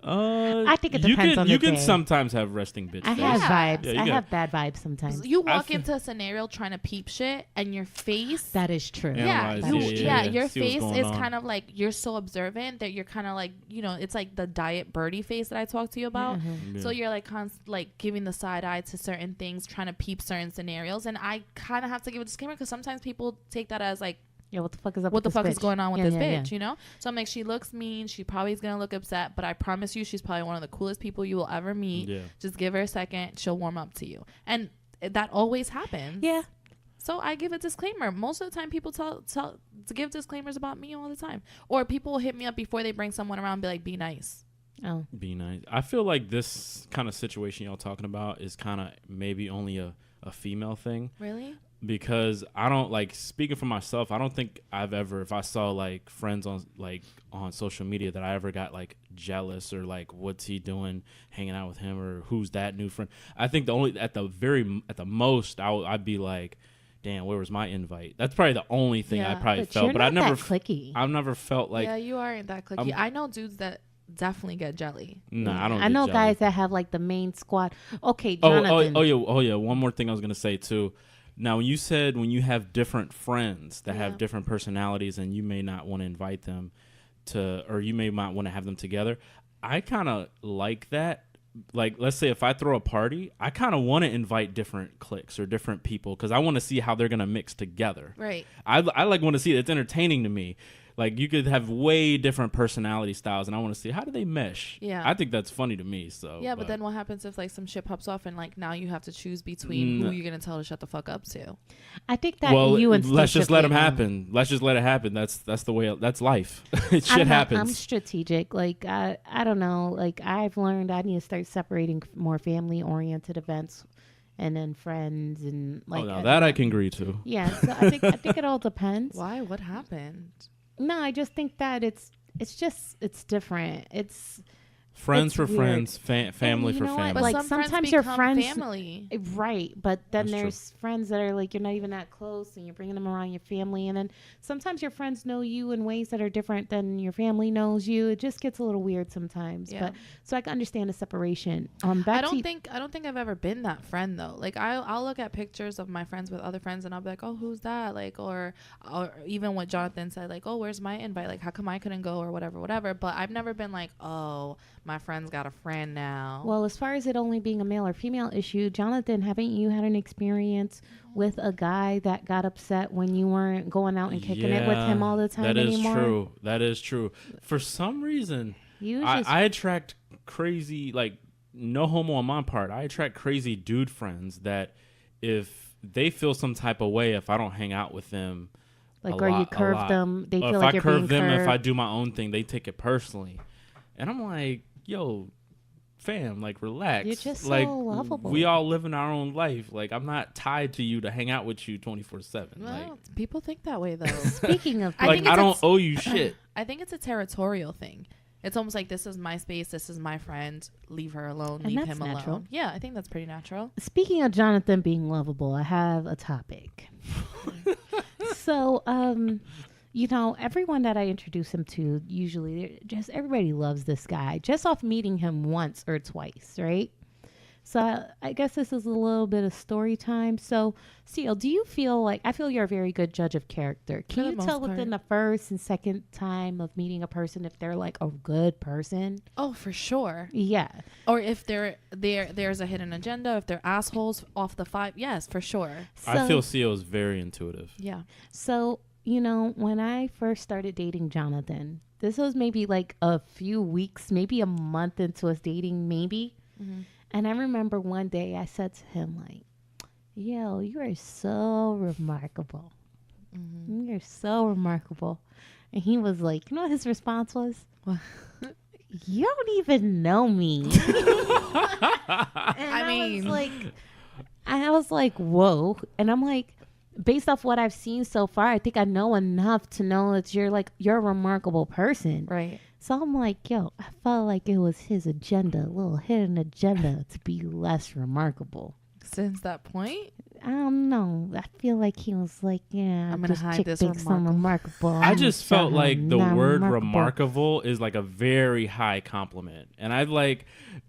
Speaker 1: I think it
Speaker 3: you
Speaker 1: depends
Speaker 3: can,
Speaker 1: on the
Speaker 3: you can
Speaker 1: day.
Speaker 3: sometimes have resting bitch
Speaker 1: I
Speaker 3: face.
Speaker 1: have
Speaker 2: Yeah.
Speaker 1: vibes.
Speaker 3: Yeah, you
Speaker 1: I
Speaker 3: got-
Speaker 1: have bad vibes sometimes.
Speaker 2: You walk
Speaker 3: feel-
Speaker 2: into a scenario trying to peep shit, and your face.
Speaker 1: That is true.
Speaker 2: Yeah,
Speaker 3: Analyze,
Speaker 2: your
Speaker 3: see what's
Speaker 2: face
Speaker 3: going
Speaker 2: is
Speaker 3: on.
Speaker 2: kind of like, you're so observant that you're kind of like, you know, it's like the diet birdie face that I talked to you about.
Speaker 1: Mhm.
Speaker 2: So you're like like giving the side eye to certain things, trying to peep certain scenarios, and I kind of have to give a disclaimer because sometimes people take that as like,
Speaker 1: Yeah, what the fuck is up?
Speaker 2: what the
Speaker 1: with this
Speaker 2: fuck is
Speaker 1: bitch?
Speaker 2: going on with
Speaker 1: Yeah,
Speaker 2: this
Speaker 1: yeah,
Speaker 2: bitch, you know? So I'm like, she looks mean, she probably is gonna look upset, but I promise you she's probably one of the coolest people you will ever meet.
Speaker 3: Yeah.
Speaker 2: Just give her a second, she'll warm up to you, and that always happens.
Speaker 1: Yeah.
Speaker 2: So I give a disclaimer. Most of the time people tell to give disclaimers about me all the time, or people will hit me up before they bring someone around and be like, be nice.
Speaker 1: Oh.
Speaker 3: Be nice. I feel like this kind of situation y'all talking about is kind of maybe only a female thing.
Speaker 2: Really?
Speaker 3: Because I don't, like, speaking for myself, I don't think I've ever, if I saw like friends on social media, that I ever got like jealous or like, what's he doing hanging out with him, or who's that new friend. I think at the most I'd be like, damn, where was my invite? That's probably the only thing I
Speaker 2: Yeah,
Speaker 3: probably
Speaker 1: But
Speaker 3: felt.
Speaker 1: you're
Speaker 3: But
Speaker 1: not
Speaker 3: I never
Speaker 1: that clicky.
Speaker 3: I've never felt like,
Speaker 2: yeah, you aren't that clicky. I know dudes that definitely get jelly.
Speaker 3: nah, I don't.
Speaker 1: I
Speaker 3: get
Speaker 1: know
Speaker 3: jelly.
Speaker 1: guys that have like the main squad. Okay,
Speaker 3: Oh,
Speaker 1: Jonathan.
Speaker 3: oh yeah. One more thing I was gonna say too. Now, when you said when you have different friends that
Speaker 2: Yeah.
Speaker 3: have different personalities and you may not want to invite them to, or you may not want to have them together, I kind of like that. Like, let's say if I throw a party, I kind of want to invite different cliques or different people because I want to see how they're gonna mix together.
Speaker 2: Right.
Speaker 3: I like want to see it. It's entertaining to me. Like, you could have way different personality styles, and I want to see how do they mesh.
Speaker 2: Yeah.
Speaker 3: I think that's funny to me. So
Speaker 2: Yeah, but then what happens if like some shit pops off and like now you have to choose between who you're gonna tell to shut the fuck up to?
Speaker 1: I think that
Speaker 3: well,
Speaker 1: you
Speaker 3: let's just let them
Speaker 1: instinctively know.
Speaker 3: happen. Let's just let it happen. That's the way. That's life. Shit
Speaker 1: I'm
Speaker 3: happens.
Speaker 1: strategic. Like I don't know. Like I've learned I need to start separating more family oriented events, and then friends and like.
Speaker 3: oh, no, that I can agree to.
Speaker 1: Yeah, so I think it all depends.
Speaker 2: Why? What happened?
Speaker 1: No, I just think that it's different. It's
Speaker 3: Friends
Speaker 1: It's
Speaker 3: for
Speaker 1: weird.
Speaker 3: friends, family
Speaker 1: you
Speaker 3: for
Speaker 1: know what?
Speaker 3: family.
Speaker 2: But
Speaker 1: Like,
Speaker 2: some
Speaker 1: sometimes
Speaker 2: friends
Speaker 1: your
Speaker 2: become
Speaker 1: friends-
Speaker 2: family.
Speaker 1: right, but then
Speaker 3: That's true.
Speaker 1: there's friends that are like you're not even that close, and you're bringing them around your family, and then sometimes your friends know you in ways that are different than your family knows you. It just gets a little weird sometimes.
Speaker 2: Yeah.
Speaker 1: But so I can understand the separation.
Speaker 2: I
Speaker 1: Back
Speaker 2: don't
Speaker 1: to-
Speaker 2: think I've ever been that friend though. Like I'll look at pictures of my friends with other friends and I'll be like, oh, who's that? Like, or even what Jonathan said, like, oh, where's my invite? Like, how come I couldn't go or whatever. But I've never been like, oh, my friend's got a friend now.
Speaker 1: Well, as far as it only being a male or female issue, Jonathan, haven't you had an experience with a guy that got upset when you weren't going out and kicking it with him all the time anymore?
Speaker 3: That is true. That is true. For some reason, I attract crazy, like, no homo on my part. I attract crazy dude friends that if they feel some type of way if I don't hang out with them,
Speaker 1: like, or you curve them, they feel
Speaker 3: if
Speaker 1: like
Speaker 3: I
Speaker 1: you're
Speaker 3: curve
Speaker 1: being
Speaker 3: them,
Speaker 1: curved.
Speaker 3: if I do my own thing, they take it personally, and I'm like, yo, fam, like, relax.
Speaker 1: You're just
Speaker 3: like,
Speaker 1: so lovable.
Speaker 3: We all live in our own life. Like, I'm not tied to you to hang out with you 24/7.
Speaker 2: Well,
Speaker 3: Like,
Speaker 2: people think that way though.
Speaker 1: Speaking of,
Speaker 3: I don't owe you shit.
Speaker 2: I think it's a territorial thing. It's almost like, this is my space, this is my friend, leave her alone,
Speaker 1: And
Speaker 2: leave
Speaker 1: that's
Speaker 2: him
Speaker 1: natural.
Speaker 2: alone. Yeah, I think that's pretty natural.
Speaker 1: Speaking of Jonathan being lovable, I have a topic. So, you know, everyone that I introduce him to, usually, just everybody loves this guy just off meeting him once or twice, right? So I guess this is a little bit of story time. So, Seal, do you feel like, I feel you're a very good judge of character.
Speaker 2: For
Speaker 1: Can
Speaker 2: the
Speaker 1: you
Speaker 2: most
Speaker 1: tell within the first and second time of meeting a person if they're like a good person?
Speaker 2: Oh, for sure.
Speaker 1: Yeah.
Speaker 2: Or if there's a hidden agenda, if they're assholes off the 5, yes, for sure.
Speaker 3: I feel Seal is very intuitive.
Speaker 2: Yeah.
Speaker 1: So, you know, when I first started dating Jonathan, this was maybe like a few weeks, maybe a month into us dating, maybe.
Speaker 2: Mm-hmm.
Speaker 1: And I remember one day I said to him, like, yo, you are so remarkable.
Speaker 2: Mm-hmm.
Speaker 1: You're so remarkable. And he was like, you know what his response was?
Speaker 2: What?
Speaker 1: You don't even know me.
Speaker 2: I mean,
Speaker 1: I was like, whoa. And I'm like, based off what I've seen so far, I think I know enough to know that you're a remarkable person.
Speaker 2: right.
Speaker 1: So I'm like, yo, I felt like it was his agenda, a little hidden agenda to be less remarkable.
Speaker 2: Since that point,
Speaker 1: I don't know. I feel like he was like, yeah,
Speaker 2: I'm gonna
Speaker 1: this
Speaker 2: hide
Speaker 1: chick
Speaker 2: this
Speaker 1: thinks I'm remarkable.
Speaker 3: I just felt
Speaker 1: I'm
Speaker 3: like the
Speaker 1: not
Speaker 3: word remarkable is like a very high compliment. And I like,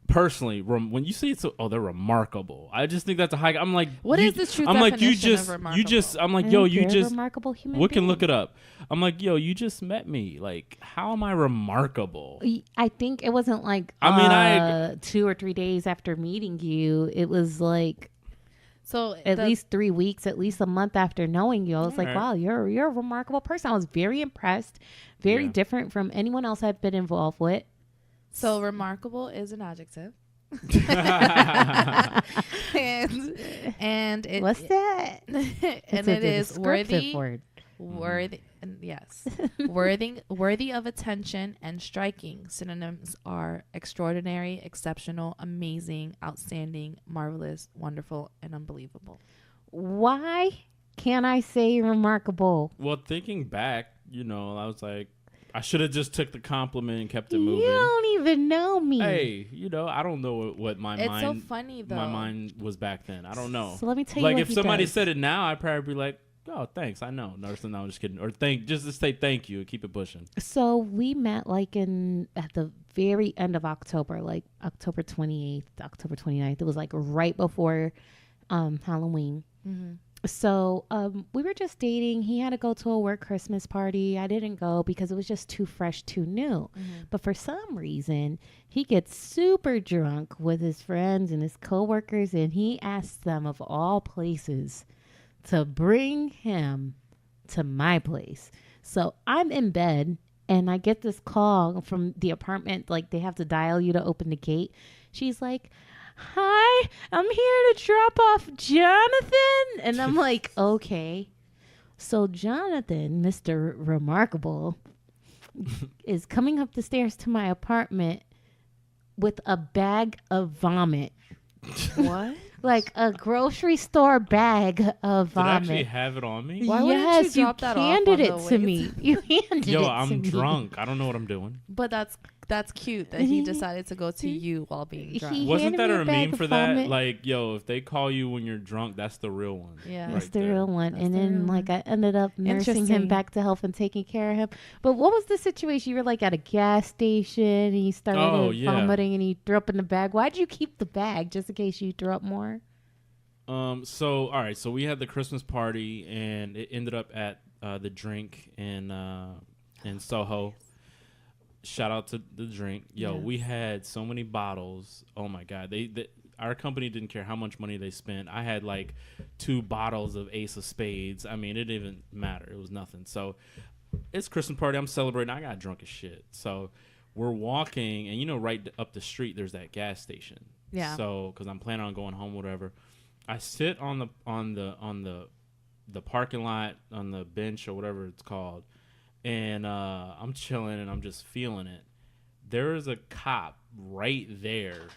Speaker 3: personally, when you say it's, they're remarkable. I just think that's a high, I'm like,
Speaker 2: what is the true
Speaker 3: I'm like,
Speaker 2: definition of remarkable?
Speaker 3: I'm like,
Speaker 1: I
Speaker 3: yo,
Speaker 1: think
Speaker 3: you
Speaker 1: you're a
Speaker 3: just,
Speaker 1: remarkable human
Speaker 3: we can
Speaker 1: being.
Speaker 3: look it up. I'm like, yo, you just met me. Like, how am I remarkable?
Speaker 1: I think it wasn't like
Speaker 3: I mean,
Speaker 1: 2 or 3 days after meeting you. It was like
Speaker 2: So
Speaker 1: at least 3 weeks, at least a month after knowing you. I was like,
Speaker 3: Alright.
Speaker 1: wow, you're a remarkable person. I was very impressed, very
Speaker 3: Yeah.
Speaker 1: different from anyone else I've been involved with.
Speaker 2: So remarkable is an adjective. and it,
Speaker 1: What's that?
Speaker 2: and it is worthy,
Speaker 1: word.
Speaker 2: worthy, and yes, worthy of attention and striking. Synonyms are extraordinary, exceptional, amazing, outstanding, marvelous, wonderful, and unbelievable.
Speaker 1: Why can't I say remarkable?
Speaker 3: Well, thinking back, you know, I was like, I should have just took the compliment and kept it moving.
Speaker 1: You don't even know me.
Speaker 3: Hey, you know, I don't know what my
Speaker 2: It's
Speaker 3: mind
Speaker 2: so funny though.
Speaker 3: my mind was back then. I don't know.
Speaker 1: So let me tell you
Speaker 3: Like
Speaker 1: what
Speaker 3: if
Speaker 1: he
Speaker 3: somebody
Speaker 1: does.
Speaker 3: said it now, I'd probably be like, "Oh, thanks. I know." No, I'm just kidding. Or just to say thank you and keep it pushing.
Speaker 1: So we met like at the very end of October, like October 28th, October 29th. It was like right before Halloween.
Speaker 2: Mm-hmm.
Speaker 1: So we were just dating. He had to go to a work Christmas party. I didn't go because it was just too fresh, too new.
Speaker 2: Mm-hmm.
Speaker 1: But for some reason, he gets super drunk with his friends and his coworkers, and he asks them, of all places, to bring him to my place. So I'm in bed, and I get this call from the apartment. Like, they have to dial you to open the gate. She's like, hi, I'm here to drop off Jonathan. And I'm like, okay. So Jonathan, Mr. Remarkable, is coming up the stairs to my apartment with a bag of vomit.
Speaker 2: What?
Speaker 1: Like a grocery store bag of
Speaker 3: Did I actually
Speaker 1: vomit.
Speaker 3: have it on me?
Speaker 2: Why wouldn't you
Speaker 1: Yes,
Speaker 2: drop that off
Speaker 1: handed
Speaker 2: on
Speaker 1: it
Speaker 2: the
Speaker 1: to
Speaker 2: way
Speaker 1: me. You handed it
Speaker 3: Yo,
Speaker 1: to
Speaker 3: I'm
Speaker 1: me.
Speaker 3: drunk. I don't know what I'm doing.
Speaker 2: But that's cute that he decided to go to you while being drunk.
Speaker 1: He
Speaker 3: Wasn't
Speaker 1: handed
Speaker 3: that
Speaker 1: me
Speaker 3: a
Speaker 1: a bag
Speaker 3: meme
Speaker 1: of
Speaker 3: for that?
Speaker 1: vomit.
Speaker 3: Like, yo, if they call you when you're drunk, that's the real one.
Speaker 2: Yeah.
Speaker 1: That's
Speaker 3: right
Speaker 1: the
Speaker 3: there.
Speaker 1: real one.
Speaker 2: That's
Speaker 1: And
Speaker 2: the
Speaker 1: then,
Speaker 2: real
Speaker 1: like,
Speaker 2: one.
Speaker 1: I ended up nursing him
Speaker 2: Interesting.
Speaker 1: back to health and taking care of him. But what was the situation? You were, like, at a gas station, and you started vomiting, and you threw up in the bag. Why'd you keep the bag, just in case you threw up more?
Speaker 3: So all right, so we had the Christmas party, and it ended up at the drink in Soho. shout out to the drink. Yo,
Speaker 1: Yes.
Speaker 3: we had so many bottles. Oh my God. They our company didn't care how much money they spent. I had like 2 bottles of Ace of Spades. I mean, it didn't even matter. It was nothing. So it's Christmas party. I'm celebrating. I got drunk as shit. So we're walking, and right up the street, there's that gas station.
Speaker 2: Yeah.
Speaker 3: So, because I'm planning on going home, whatever. I sit on the parking lot, on the bench or whatever it's called, and I'm chilling and I'm just feeling it. There is a cop right there,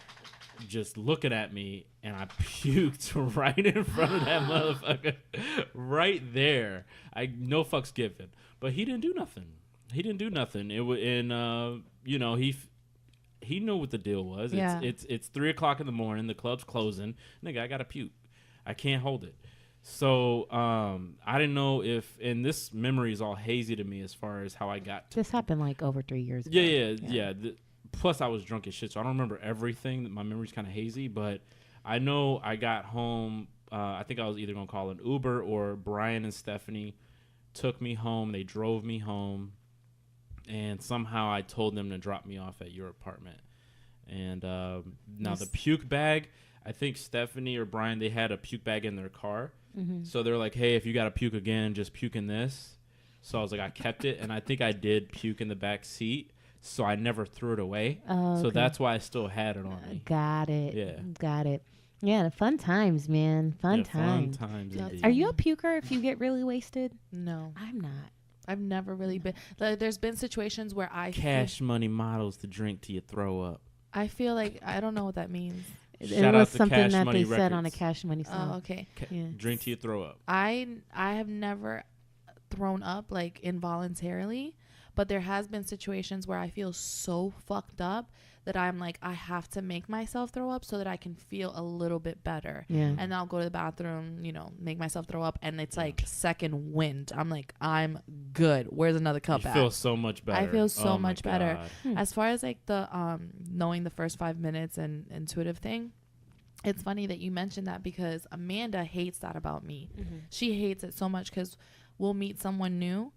Speaker 3: just looking at me, and I puked right in front of that motherfucker, right there. No fucks given, but he didn't do nothing. It was, and he knew what the deal was.
Speaker 2: Yeah.
Speaker 3: It's 3:00 in the morning. The club's closing. Nigga, I got to puke. I can't hold it. So I didn't know if, and this memory is all hazy to me as far as how I got to.
Speaker 1: This happened like over 3 years ago.
Speaker 3: Yeah. Plus, I was drunk as shit, so I don't remember everything. My memory's kind of hazy, but I know I got home. I think I was either going to call an Uber, or Brian and Stephanie took me home. They drove me home, and somehow I told them to drop me off at your apartment. And now the puke bag, I think Stephanie or Brian, they had a puke bag in their car.
Speaker 1: Mm-hmm.
Speaker 3: So they're like, hey, if you got to puke again, just puke in this. So I was like, I kept it, and I think I did puke in the back seat. So I never threw it away.
Speaker 1: Oh,
Speaker 3: So
Speaker 1: okay.
Speaker 3: that's why I still had it on me.
Speaker 1: Got it.
Speaker 3: Yeah.
Speaker 1: Got it. Yeah, fun times, man. Fun
Speaker 3: Yeah,
Speaker 1: times.
Speaker 3: Fun times
Speaker 2: That's
Speaker 3: indeed.
Speaker 1: Are you a puker if you get really wasted?
Speaker 2: No,
Speaker 1: I'm not.
Speaker 2: I've never really been. There's been situations where
Speaker 3: Cash money models to drink till you throw up.
Speaker 2: I feel like I don't know what that means.
Speaker 1: It
Speaker 3: Shout
Speaker 1: was
Speaker 3: out to
Speaker 1: something
Speaker 3: Cash
Speaker 1: that
Speaker 3: Money
Speaker 1: they said on a
Speaker 3: Records.
Speaker 1: Cash Money song.
Speaker 2: Oh, okay.
Speaker 1: Yeah.
Speaker 3: Drink till you throw up.
Speaker 2: I have never thrown up like involuntarily, but there has been situations where I feel so fucked up that I'm like, I have to make myself throw up so that I can feel a little bit better.
Speaker 1: Yeah.
Speaker 2: And I'll go to the bathroom, make myself throw up, and it's like second wind. I'm like, I'm good. Where's another cup
Speaker 3: You
Speaker 2: at?
Speaker 3: feel so much better.
Speaker 2: I feel so
Speaker 3: Oh my
Speaker 2: much better.
Speaker 3: God.
Speaker 2: As far as like the knowing the first 5 minutes and intuitive thing, it's funny that you mentioned that because Amanda hates that about me.
Speaker 1: Mm-hmm.
Speaker 2: She hates it so much because we'll meet someone new,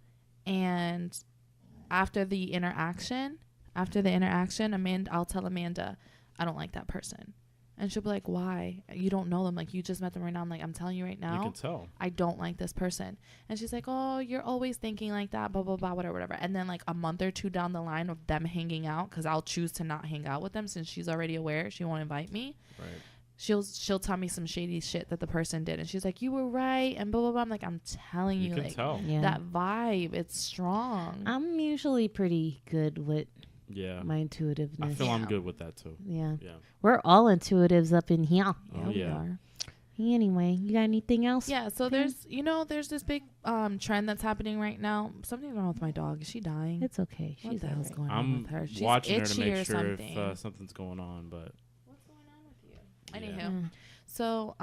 Speaker 2: and after the interaction, I'll tell Amanda, I don't like that person. And she'll be like, why? You don't know them. Like, you just met them right now. I'm like, I'm telling you right
Speaker 3: You
Speaker 2: now,
Speaker 3: can tell.
Speaker 2: I don't like this person. And she's like, oh, you're always thinking like that, blah, blah, blah, whatever. And then like a month or two down the line of them hanging out, because I'll choose to not hang out with them since she's already aware she won't invite me.
Speaker 3: Right.
Speaker 2: She'll tell me some shady shit that the person did. And she's like, you were right. And blah, blah, blah. I'm like, I'm telling
Speaker 3: You
Speaker 2: you,
Speaker 3: can
Speaker 2: like,
Speaker 3: tell.
Speaker 1: Yeah.
Speaker 2: that vibe, it's strong.
Speaker 1: I'm usually pretty good with
Speaker 3: Yeah.
Speaker 1: my intuitiveness.
Speaker 3: I feel I'm
Speaker 2: Yeah.
Speaker 3: good with that too.
Speaker 1: Yeah.
Speaker 3: Yeah.
Speaker 1: We're all intuitives up in here.
Speaker 3: Oh,
Speaker 2: we
Speaker 3: yeah.
Speaker 2: are.
Speaker 1: Anyway, you got anything else?
Speaker 2: Yeah, so there's this big trend that's happening right now. Something's wrong with my dog. Is she dying?
Speaker 1: It's okay.
Speaker 2: What
Speaker 1: She's
Speaker 2: the hell's
Speaker 1: alright.
Speaker 2: going on
Speaker 3: I'm
Speaker 2: with her? She's
Speaker 3: watching her to
Speaker 2: itchy or
Speaker 3: make sure
Speaker 2: something.
Speaker 3: if something's going on, but
Speaker 2: What's going on with you?
Speaker 3: yeah.
Speaker 2: Anywho, so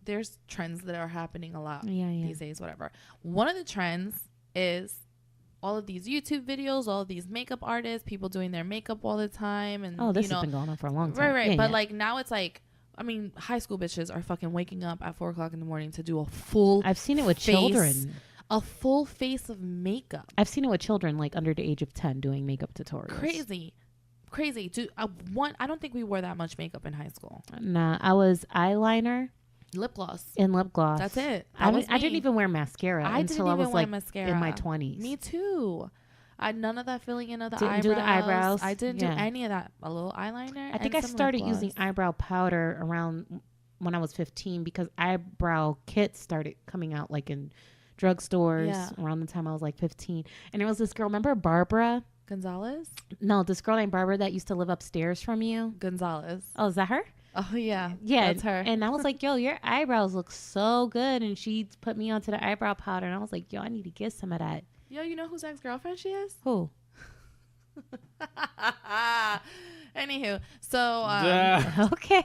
Speaker 2: there's trends that are happening a lot
Speaker 1: Yeah, yeah.
Speaker 2: these days. Whatever. One of the trends is all of these YouTube videos, all of these makeup artists, people doing their makeup all the time, and
Speaker 1: Oh, this has been going on for a long time.
Speaker 2: right.
Speaker 1: Yeah,
Speaker 2: But
Speaker 1: yeah.
Speaker 2: like now it's like, I mean, high school bitches are fucking waking up at 4:00 in the morning to do a full
Speaker 1: I've seen it with
Speaker 2: face-
Speaker 1: children.
Speaker 2: a full face of makeup.
Speaker 1: I've seen it with children like under the age of 10 doing makeup tutorials.
Speaker 2: Crazy. I don't think we wore that much makeup in high school.
Speaker 1: Nah, I was eyeliner
Speaker 2: Lip gloss.
Speaker 1: and lip gloss.
Speaker 2: That's it.
Speaker 1: I
Speaker 2: That was
Speaker 1: didn't
Speaker 2: me.
Speaker 1: even wear mascara
Speaker 2: I
Speaker 1: until
Speaker 2: didn't
Speaker 1: I
Speaker 2: even
Speaker 1: was
Speaker 2: wear
Speaker 1: like
Speaker 2: mascara
Speaker 1: in my 20s.
Speaker 2: Me too. I none of that filling in of the
Speaker 1: Didn't
Speaker 2: eyebrows.
Speaker 1: do the eyebrows.
Speaker 2: I didn't
Speaker 1: Yeah.
Speaker 2: do any of that. A little eyeliner.
Speaker 1: I think
Speaker 2: and
Speaker 1: I
Speaker 2: some lip
Speaker 1: started
Speaker 2: gloss.
Speaker 1: using eyebrow powder around when I was 15 because eyebrow kits started coming out like in drugstores
Speaker 2: Yeah.
Speaker 1: around the time I was like 15. And there was this girl, remember Barbara?
Speaker 2: Gonzalez.
Speaker 1: No, this girl named Barbara that used to live upstairs from you.
Speaker 2: Gonzalez.
Speaker 1: Oh, is that her?
Speaker 2: Oh yeah.
Speaker 1: Yeah,
Speaker 2: That's her.
Speaker 1: And I was like, yo, your eyebrows look so good. And she put me onto the eyebrow powder. And I was like, yo, I need to get some of that.
Speaker 2: Yo, you know whose ex-girlfriend she is?
Speaker 1: Who?
Speaker 2: Anywho, so
Speaker 1: Okay.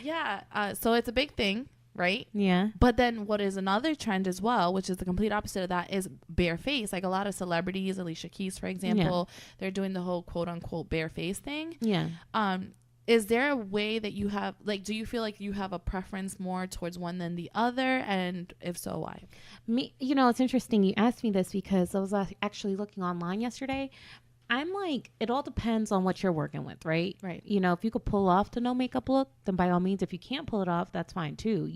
Speaker 2: yeah, so it's a big thing, right?
Speaker 1: Yeah.
Speaker 2: But then what is another trend as well, which is the complete opposite of that, is bare face. Like a lot of celebrities, Alicia Keys, for example, they're doing the whole quote unquote bare face thing.
Speaker 1: Yeah.
Speaker 2: is there a way that you have, like, do you feel like you have a preference more towards one than the other? And if so, why?
Speaker 1: Me, it's interesting you asked me this because I was actually looking online yesterday. I'm like, it all depends on what you're working with, right?
Speaker 2: Right.
Speaker 1: If you could pull off the no makeup look, then by all means. If you can't pull it off, that's fine too.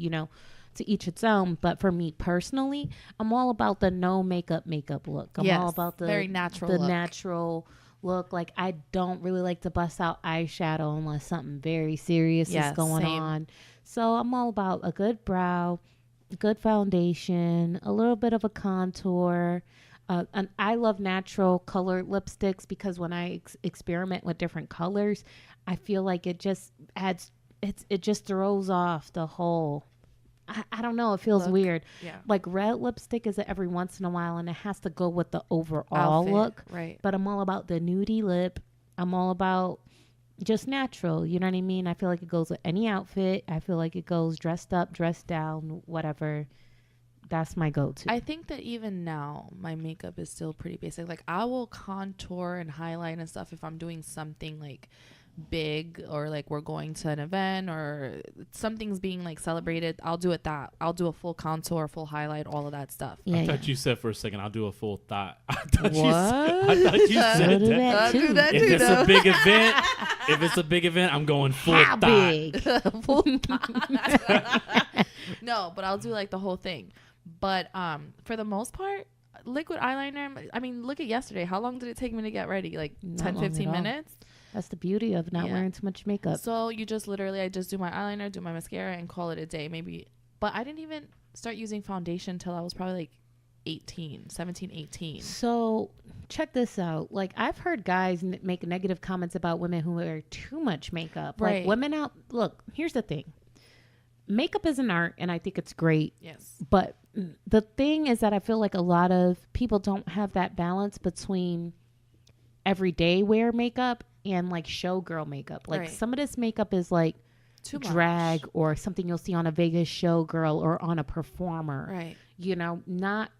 Speaker 1: To each its own. But for me personally, I'm all about the no makeup look. I'm all about the
Speaker 2: very natural
Speaker 1: the
Speaker 2: look.
Speaker 1: natural look. Like, I don't really like to bust out eyeshadow unless something very serious is going
Speaker 2: same.
Speaker 1: on. So I'm all about a good brow, good foundation, a little bit of a contour. And I love natural colored lipsticks because when I experiment with different colors, I feel like it just adds, it just throws off the whole, I don't know, it feels
Speaker 2: Look.
Speaker 1: weird.
Speaker 2: Yeah.
Speaker 1: Like, red lipstick is every once in a while and it has to go with the overall
Speaker 2: Outfit,
Speaker 1: look.
Speaker 2: right.
Speaker 1: But I'm all about the nudie lip. I'm all about just natural. You know what I mean? I feel like it goes with any outfit. I feel like it goes dressed up, dressed down, whatever. That's my go-to.
Speaker 2: I think that even now my makeup is still pretty basic. Like, I will contour and highlight and stuff if I'm doing something like big, or like we're going to an event or something's being like celebrated. I'll do a full contour, full highlight, all of that stuff.
Speaker 1: Yeah,
Speaker 3: I thought you said for a second, I'll do a full thought. I thought
Speaker 1: What?
Speaker 3: I thought you
Speaker 1: I'll
Speaker 3: said
Speaker 1: do
Speaker 3: that.
Speaker 1: that
Speaker 2: I'll
Speaker 1: too.
Speaker 2: do that
Speaker 3: If
Speaker 2: too,
Speaker 3: it's
Speaker 2: though.
Speaker 3: a big event, I'm going full
Speaker 1: How
Speaker 3: thought.
Speaker 1: big?
Speaker 2: Full No, but I'll do like the whole thing. But for the most part, liquid eyeliner, I mean, look at yesterday. How long did it take me to get ready? Like
Speaker 1: Not
Speaker 2: 10,
Speaker 1: long
Speaker 2: 15
Speaker 1: at all.
Speaker 2: minutes?
Speaker 1: That's the beauty of not
Speaker 2: Yeah.
Speaker 1: wearing too much makeup.
Speaker 2: So you just literally, I just do my eyeliner, do my mascara, and call it a day. Maybe. But I didn't even start using foundation until I was probably like 17, 18.
Speaker 1: So check this out. Like, I've heard guys make negative comments about women who wear too much makeup.
Speaker 2: Right.
Speaker 1: Like, women out. Look, here's the thing. Makeup is an art, and I think it's great.
Speaker 2: Yes.
Speaker 1: But the thing is that I feel like a lot of people don't have that balance between everyday wear makeup and like showgirl makeup. Like,
Speaker 2: Right.
Speaker 1: some of this makeup is like
Speaker 2: Too much.
Speaker 1: drag or something you'll see on a Vegas showgirl or on a performer.
Speaker 2: Right.
Speaker 1: Not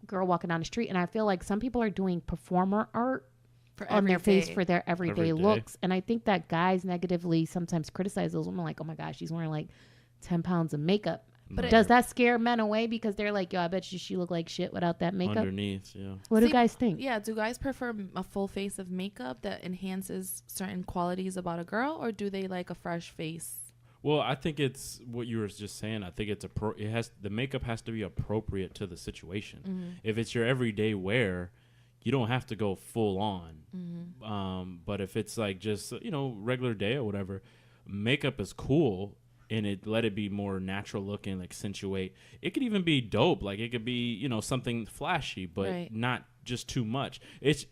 Speaker 1: girl walking down the street. And I feel like some people are doing performer art
Speaker 2: For
Speaker 1: on their face
Speaker 2: everyday.
Speaker 1: for their everyday
Speaker 3: Every day.
Speaker 1: looks. And I think that guys negatively sometimes criticize those women, like, oh my gosh, she's wearing like 10 pounds of makeup.
Speaker 2: But
Speaker 1: Does that scare men away because they're like, yo, I bet you she look like shit without that makeup?
Speaker 3: Underneath, yeah.
Speaker 1: What do
Speaker 2: See,
Speaker 1: guys think?
Speaker 2: Yeah, do guys prefer a full face of makeup that enhances certain qualities about a girl, or do they like a fresh face?
Speaker 3: Well, I think it's what you were just saying. I think it's the makeup has to be appropriate to the situation.
Speaker 2: Mm-hmm.
Speaker 3: If it's your everyday wear, you don't have to go full on.
Speaker 2: Mm-hmm.
Speaker 3: But if it's like just regular day or whatever, makeup is cool, and let it be more natural looking, accentuate. It could even be dope. Like, it could be something flashy, but
Speaker 2: Right.
Speaker 3: not just too much.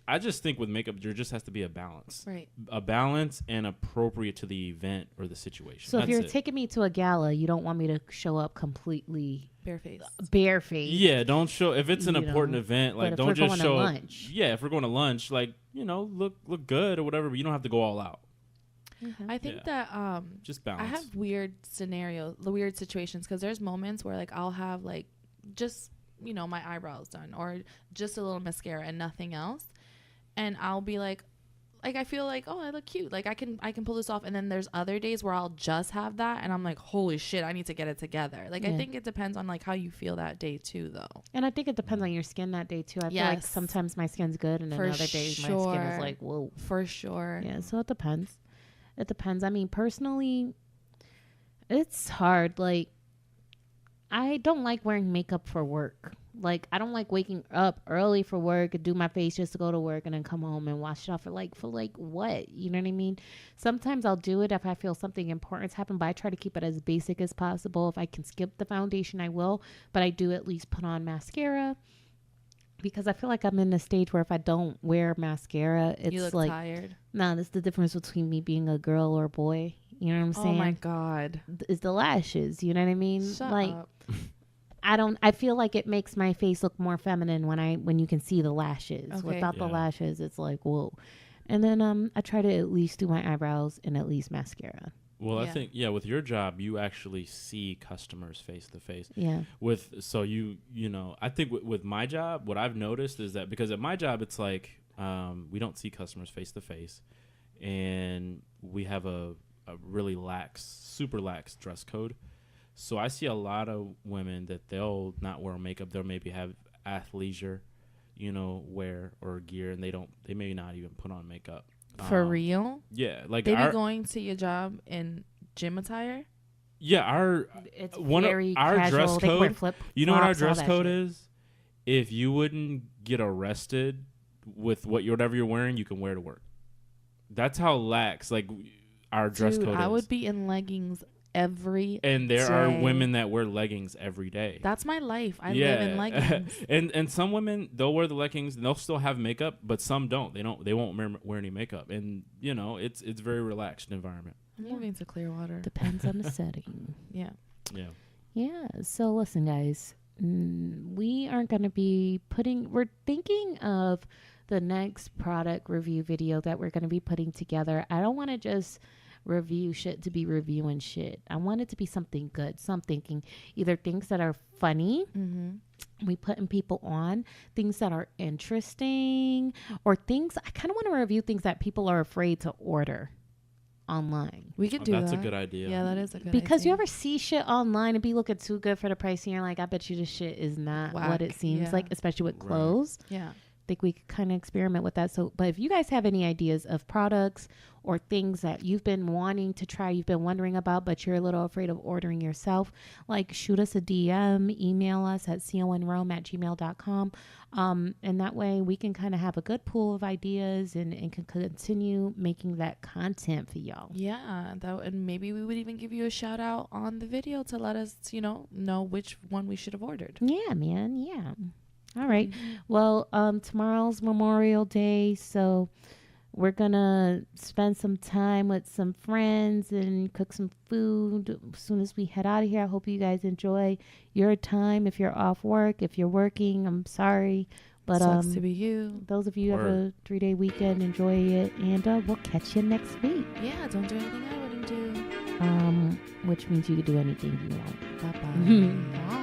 Speaker 3: I just think with makeup there just has to be a balance.
Speaker 2: Right.
Speaker 3: A balance and appropriate to the event or the situation.
Speaker 1: So if
Speaker 3: That's
Speaker 1: you're
Speaker 3: it.
Speaker 1: taking me to a gala, you don't want me to show up completely
Speaker 2: Bare face.
Speaker 1: barefaced.
Speaker 3: Yeah, don't show if it's an
Speaker 1: You
Speaker 3: important
Speaker 1: know,
Speaker 3: event.
Speaker 1: but
Speaker 3: Like,
Speaker 1: if
Speaker 3: don't
Speaker 1: we're
Speaker 3: just
Speaker 1: going to
Speaker 3: show up.
Speaker 1: lunch.
Speaker 3: Yeah, if we're going to lunch, look good or whatever. But you don't have to go all out.
Speaker 2: I think
Speaker 3: Yeah.
Speaker 2: that
Speaker 3: Just balance.
Speaker 2: I have weird situations, because there's moments where like I'll have like just my eyebrows done or just a little mascara and nothing else, and I'll be like I feel like, oh, I look cute, like I can pull this off. And then there's other days where I'll just have that and I'm like, holy shit, I need to get it together. Like, I
Speaker 1: Yeah.
Speaker 2: think it depends on like how you feel that day too, though.
Speaker 1: And I think it depends on your skin that day too. I feel like
Speaker 2: Yes.
Speaker 1: sometimes my skin's good and then
Speaker 2: For
Speaker 1: other days my skin
Speaker 2: sure.
Speaker 1: is like, whoa.
Speaker 2: For sure.
Speaker 1: Yeah, so it depends. It depends. I mean, personally, it's hard. Like, I don't like wearing makeup for work. Like, I don't like waking up early for work and do my face just to go to work and then come home and wash it off for what? You know what I mean? Sometimes I'll do it if I feel something important's happened, but I try to keep it as basic as possible. If I can skip the foundation, I will, but I do at least put on mascara. Because I feel like I'm in a stage where if I don't wear mascara, it's
Speaker 2: You look
Speaker 1: like,
Speaker 2: tired.
Speaker 1: nah, that's the difference between me being a girl or a boy. You know what I'm saying?
Speaker 2: Oh my god.
Speaker 1: Is the lashes. You know what I mean?
Speaker 2: Shut
Speaker 1: like,
Speaker 2: up.
Speaker 1: I feel like it makes my face look more feminine when you can see the lashes.
Speaker 2: Okay.
Speaker 1: Without the
Speaker 3: Yeah.
Speaker 1: lashes, it's like, whoa. And then I try to at least do my eyebrows and at least mascara.
Speaker 3: Well, I
Speaker 2: Yeah.
Speaker 3: think with your job, you actually see customers face to face.
Speaker 1: Yeah.
Speaker 3: I think with my job, what I've noticed is that because at my job, it's like we don't see customers face to face, and we have a really super lax dress code. So I see a lot of women that they'll not wear makeup. They'll maybe have athleisure, wear or gear, and they may not even put on makeup.
Speaker 2: For real?
Speaker 3: Yeah, like
Speaker 2: They be going to your job in gym attire?
Speaker 3: Yeah,
Speaker 1: It's
Speaker 3: our
Speaker 1: very
Speaker 3: dress
Speaker 1: casual. They wear
Speaker 3: code. You know what our dress code is? If you wouldn't get arrested with whatever you're wearing, you can wear to work. That's how lax our dress code is.
Speaker 2: I would be in leggings every
Speaker 3: and there
Speaker 2: day.
Speaker 3: are women that wear leggings every day.
Speaker 2: That's my life. I live in leggings.
Speaker 3: and some women, they'll wear the leggings and they'll still have makeup, but some don't. They won't wear any makeup, and it's very relaxed environment.
Speaker 2: I'm moving to Clearwater.
Speaker 1: Depends on the setting.
Speaker 2: Yeah.
Speaker 1: Yeah. So listen, guys, we aren't going to be we're thinking of the next product review video that we're going to be putting together. I don't want to just review shit to be reviewing shit. I want it to be something good. So I'm thinking either things that are funny, we putting people on, things that are interesting, or things I kind of want to review things that people are afraid to order online.
Speaker 2: We could do that.
Speaker 3: That's a good idea.
Speaker 2: Yeah, that is a good
Speaker 1: Because
Speaker 2: idea.
Speaker 1: you ever see shit online and be looking too good for the price, and you're like, I bet you this shit is not
Speaker 2: Whack.
Speaker 1: what it seems like, especially with
Speaker 3: Right.
Speaker 1: clothes.
Speaker 2: Yeah.
Speaker 1: I think we could kind of experiment with that. So, but if you guys have any ideas of products or things that you've been wanting to try, you've been wondering about, but you're a little afraid of ordering yourself, like shoot us a DM, email us at conrome@gmail.com. And that way we can kind of have a good pool of ideas and can continue making that content for y'all.
Speaker 2: Yeah, and maybe we would even give you a shout out on the video to let us, know which one we should have ordered.
Speaker 1: Yeah, man. Yeah. All right. Well, tomorrow's Memorial Day, so we're gonna spend some time with some friends and cook some food as soon as we head out of here. I hope you guys enjoy your time. If you're off work, if you're working, I'm sorry, but
Speaker 2: Sucks to be you.
Speaker 1: those of you who have a 3-day weekend, enjoy it, and we'll catch you next week.
Speaker 2: Yeah, don't do anything I wouldn't do.
Speaker 1: Which means you can do anything you want.
Speaker 2: Bye-bye.
Speaker 1: Bye.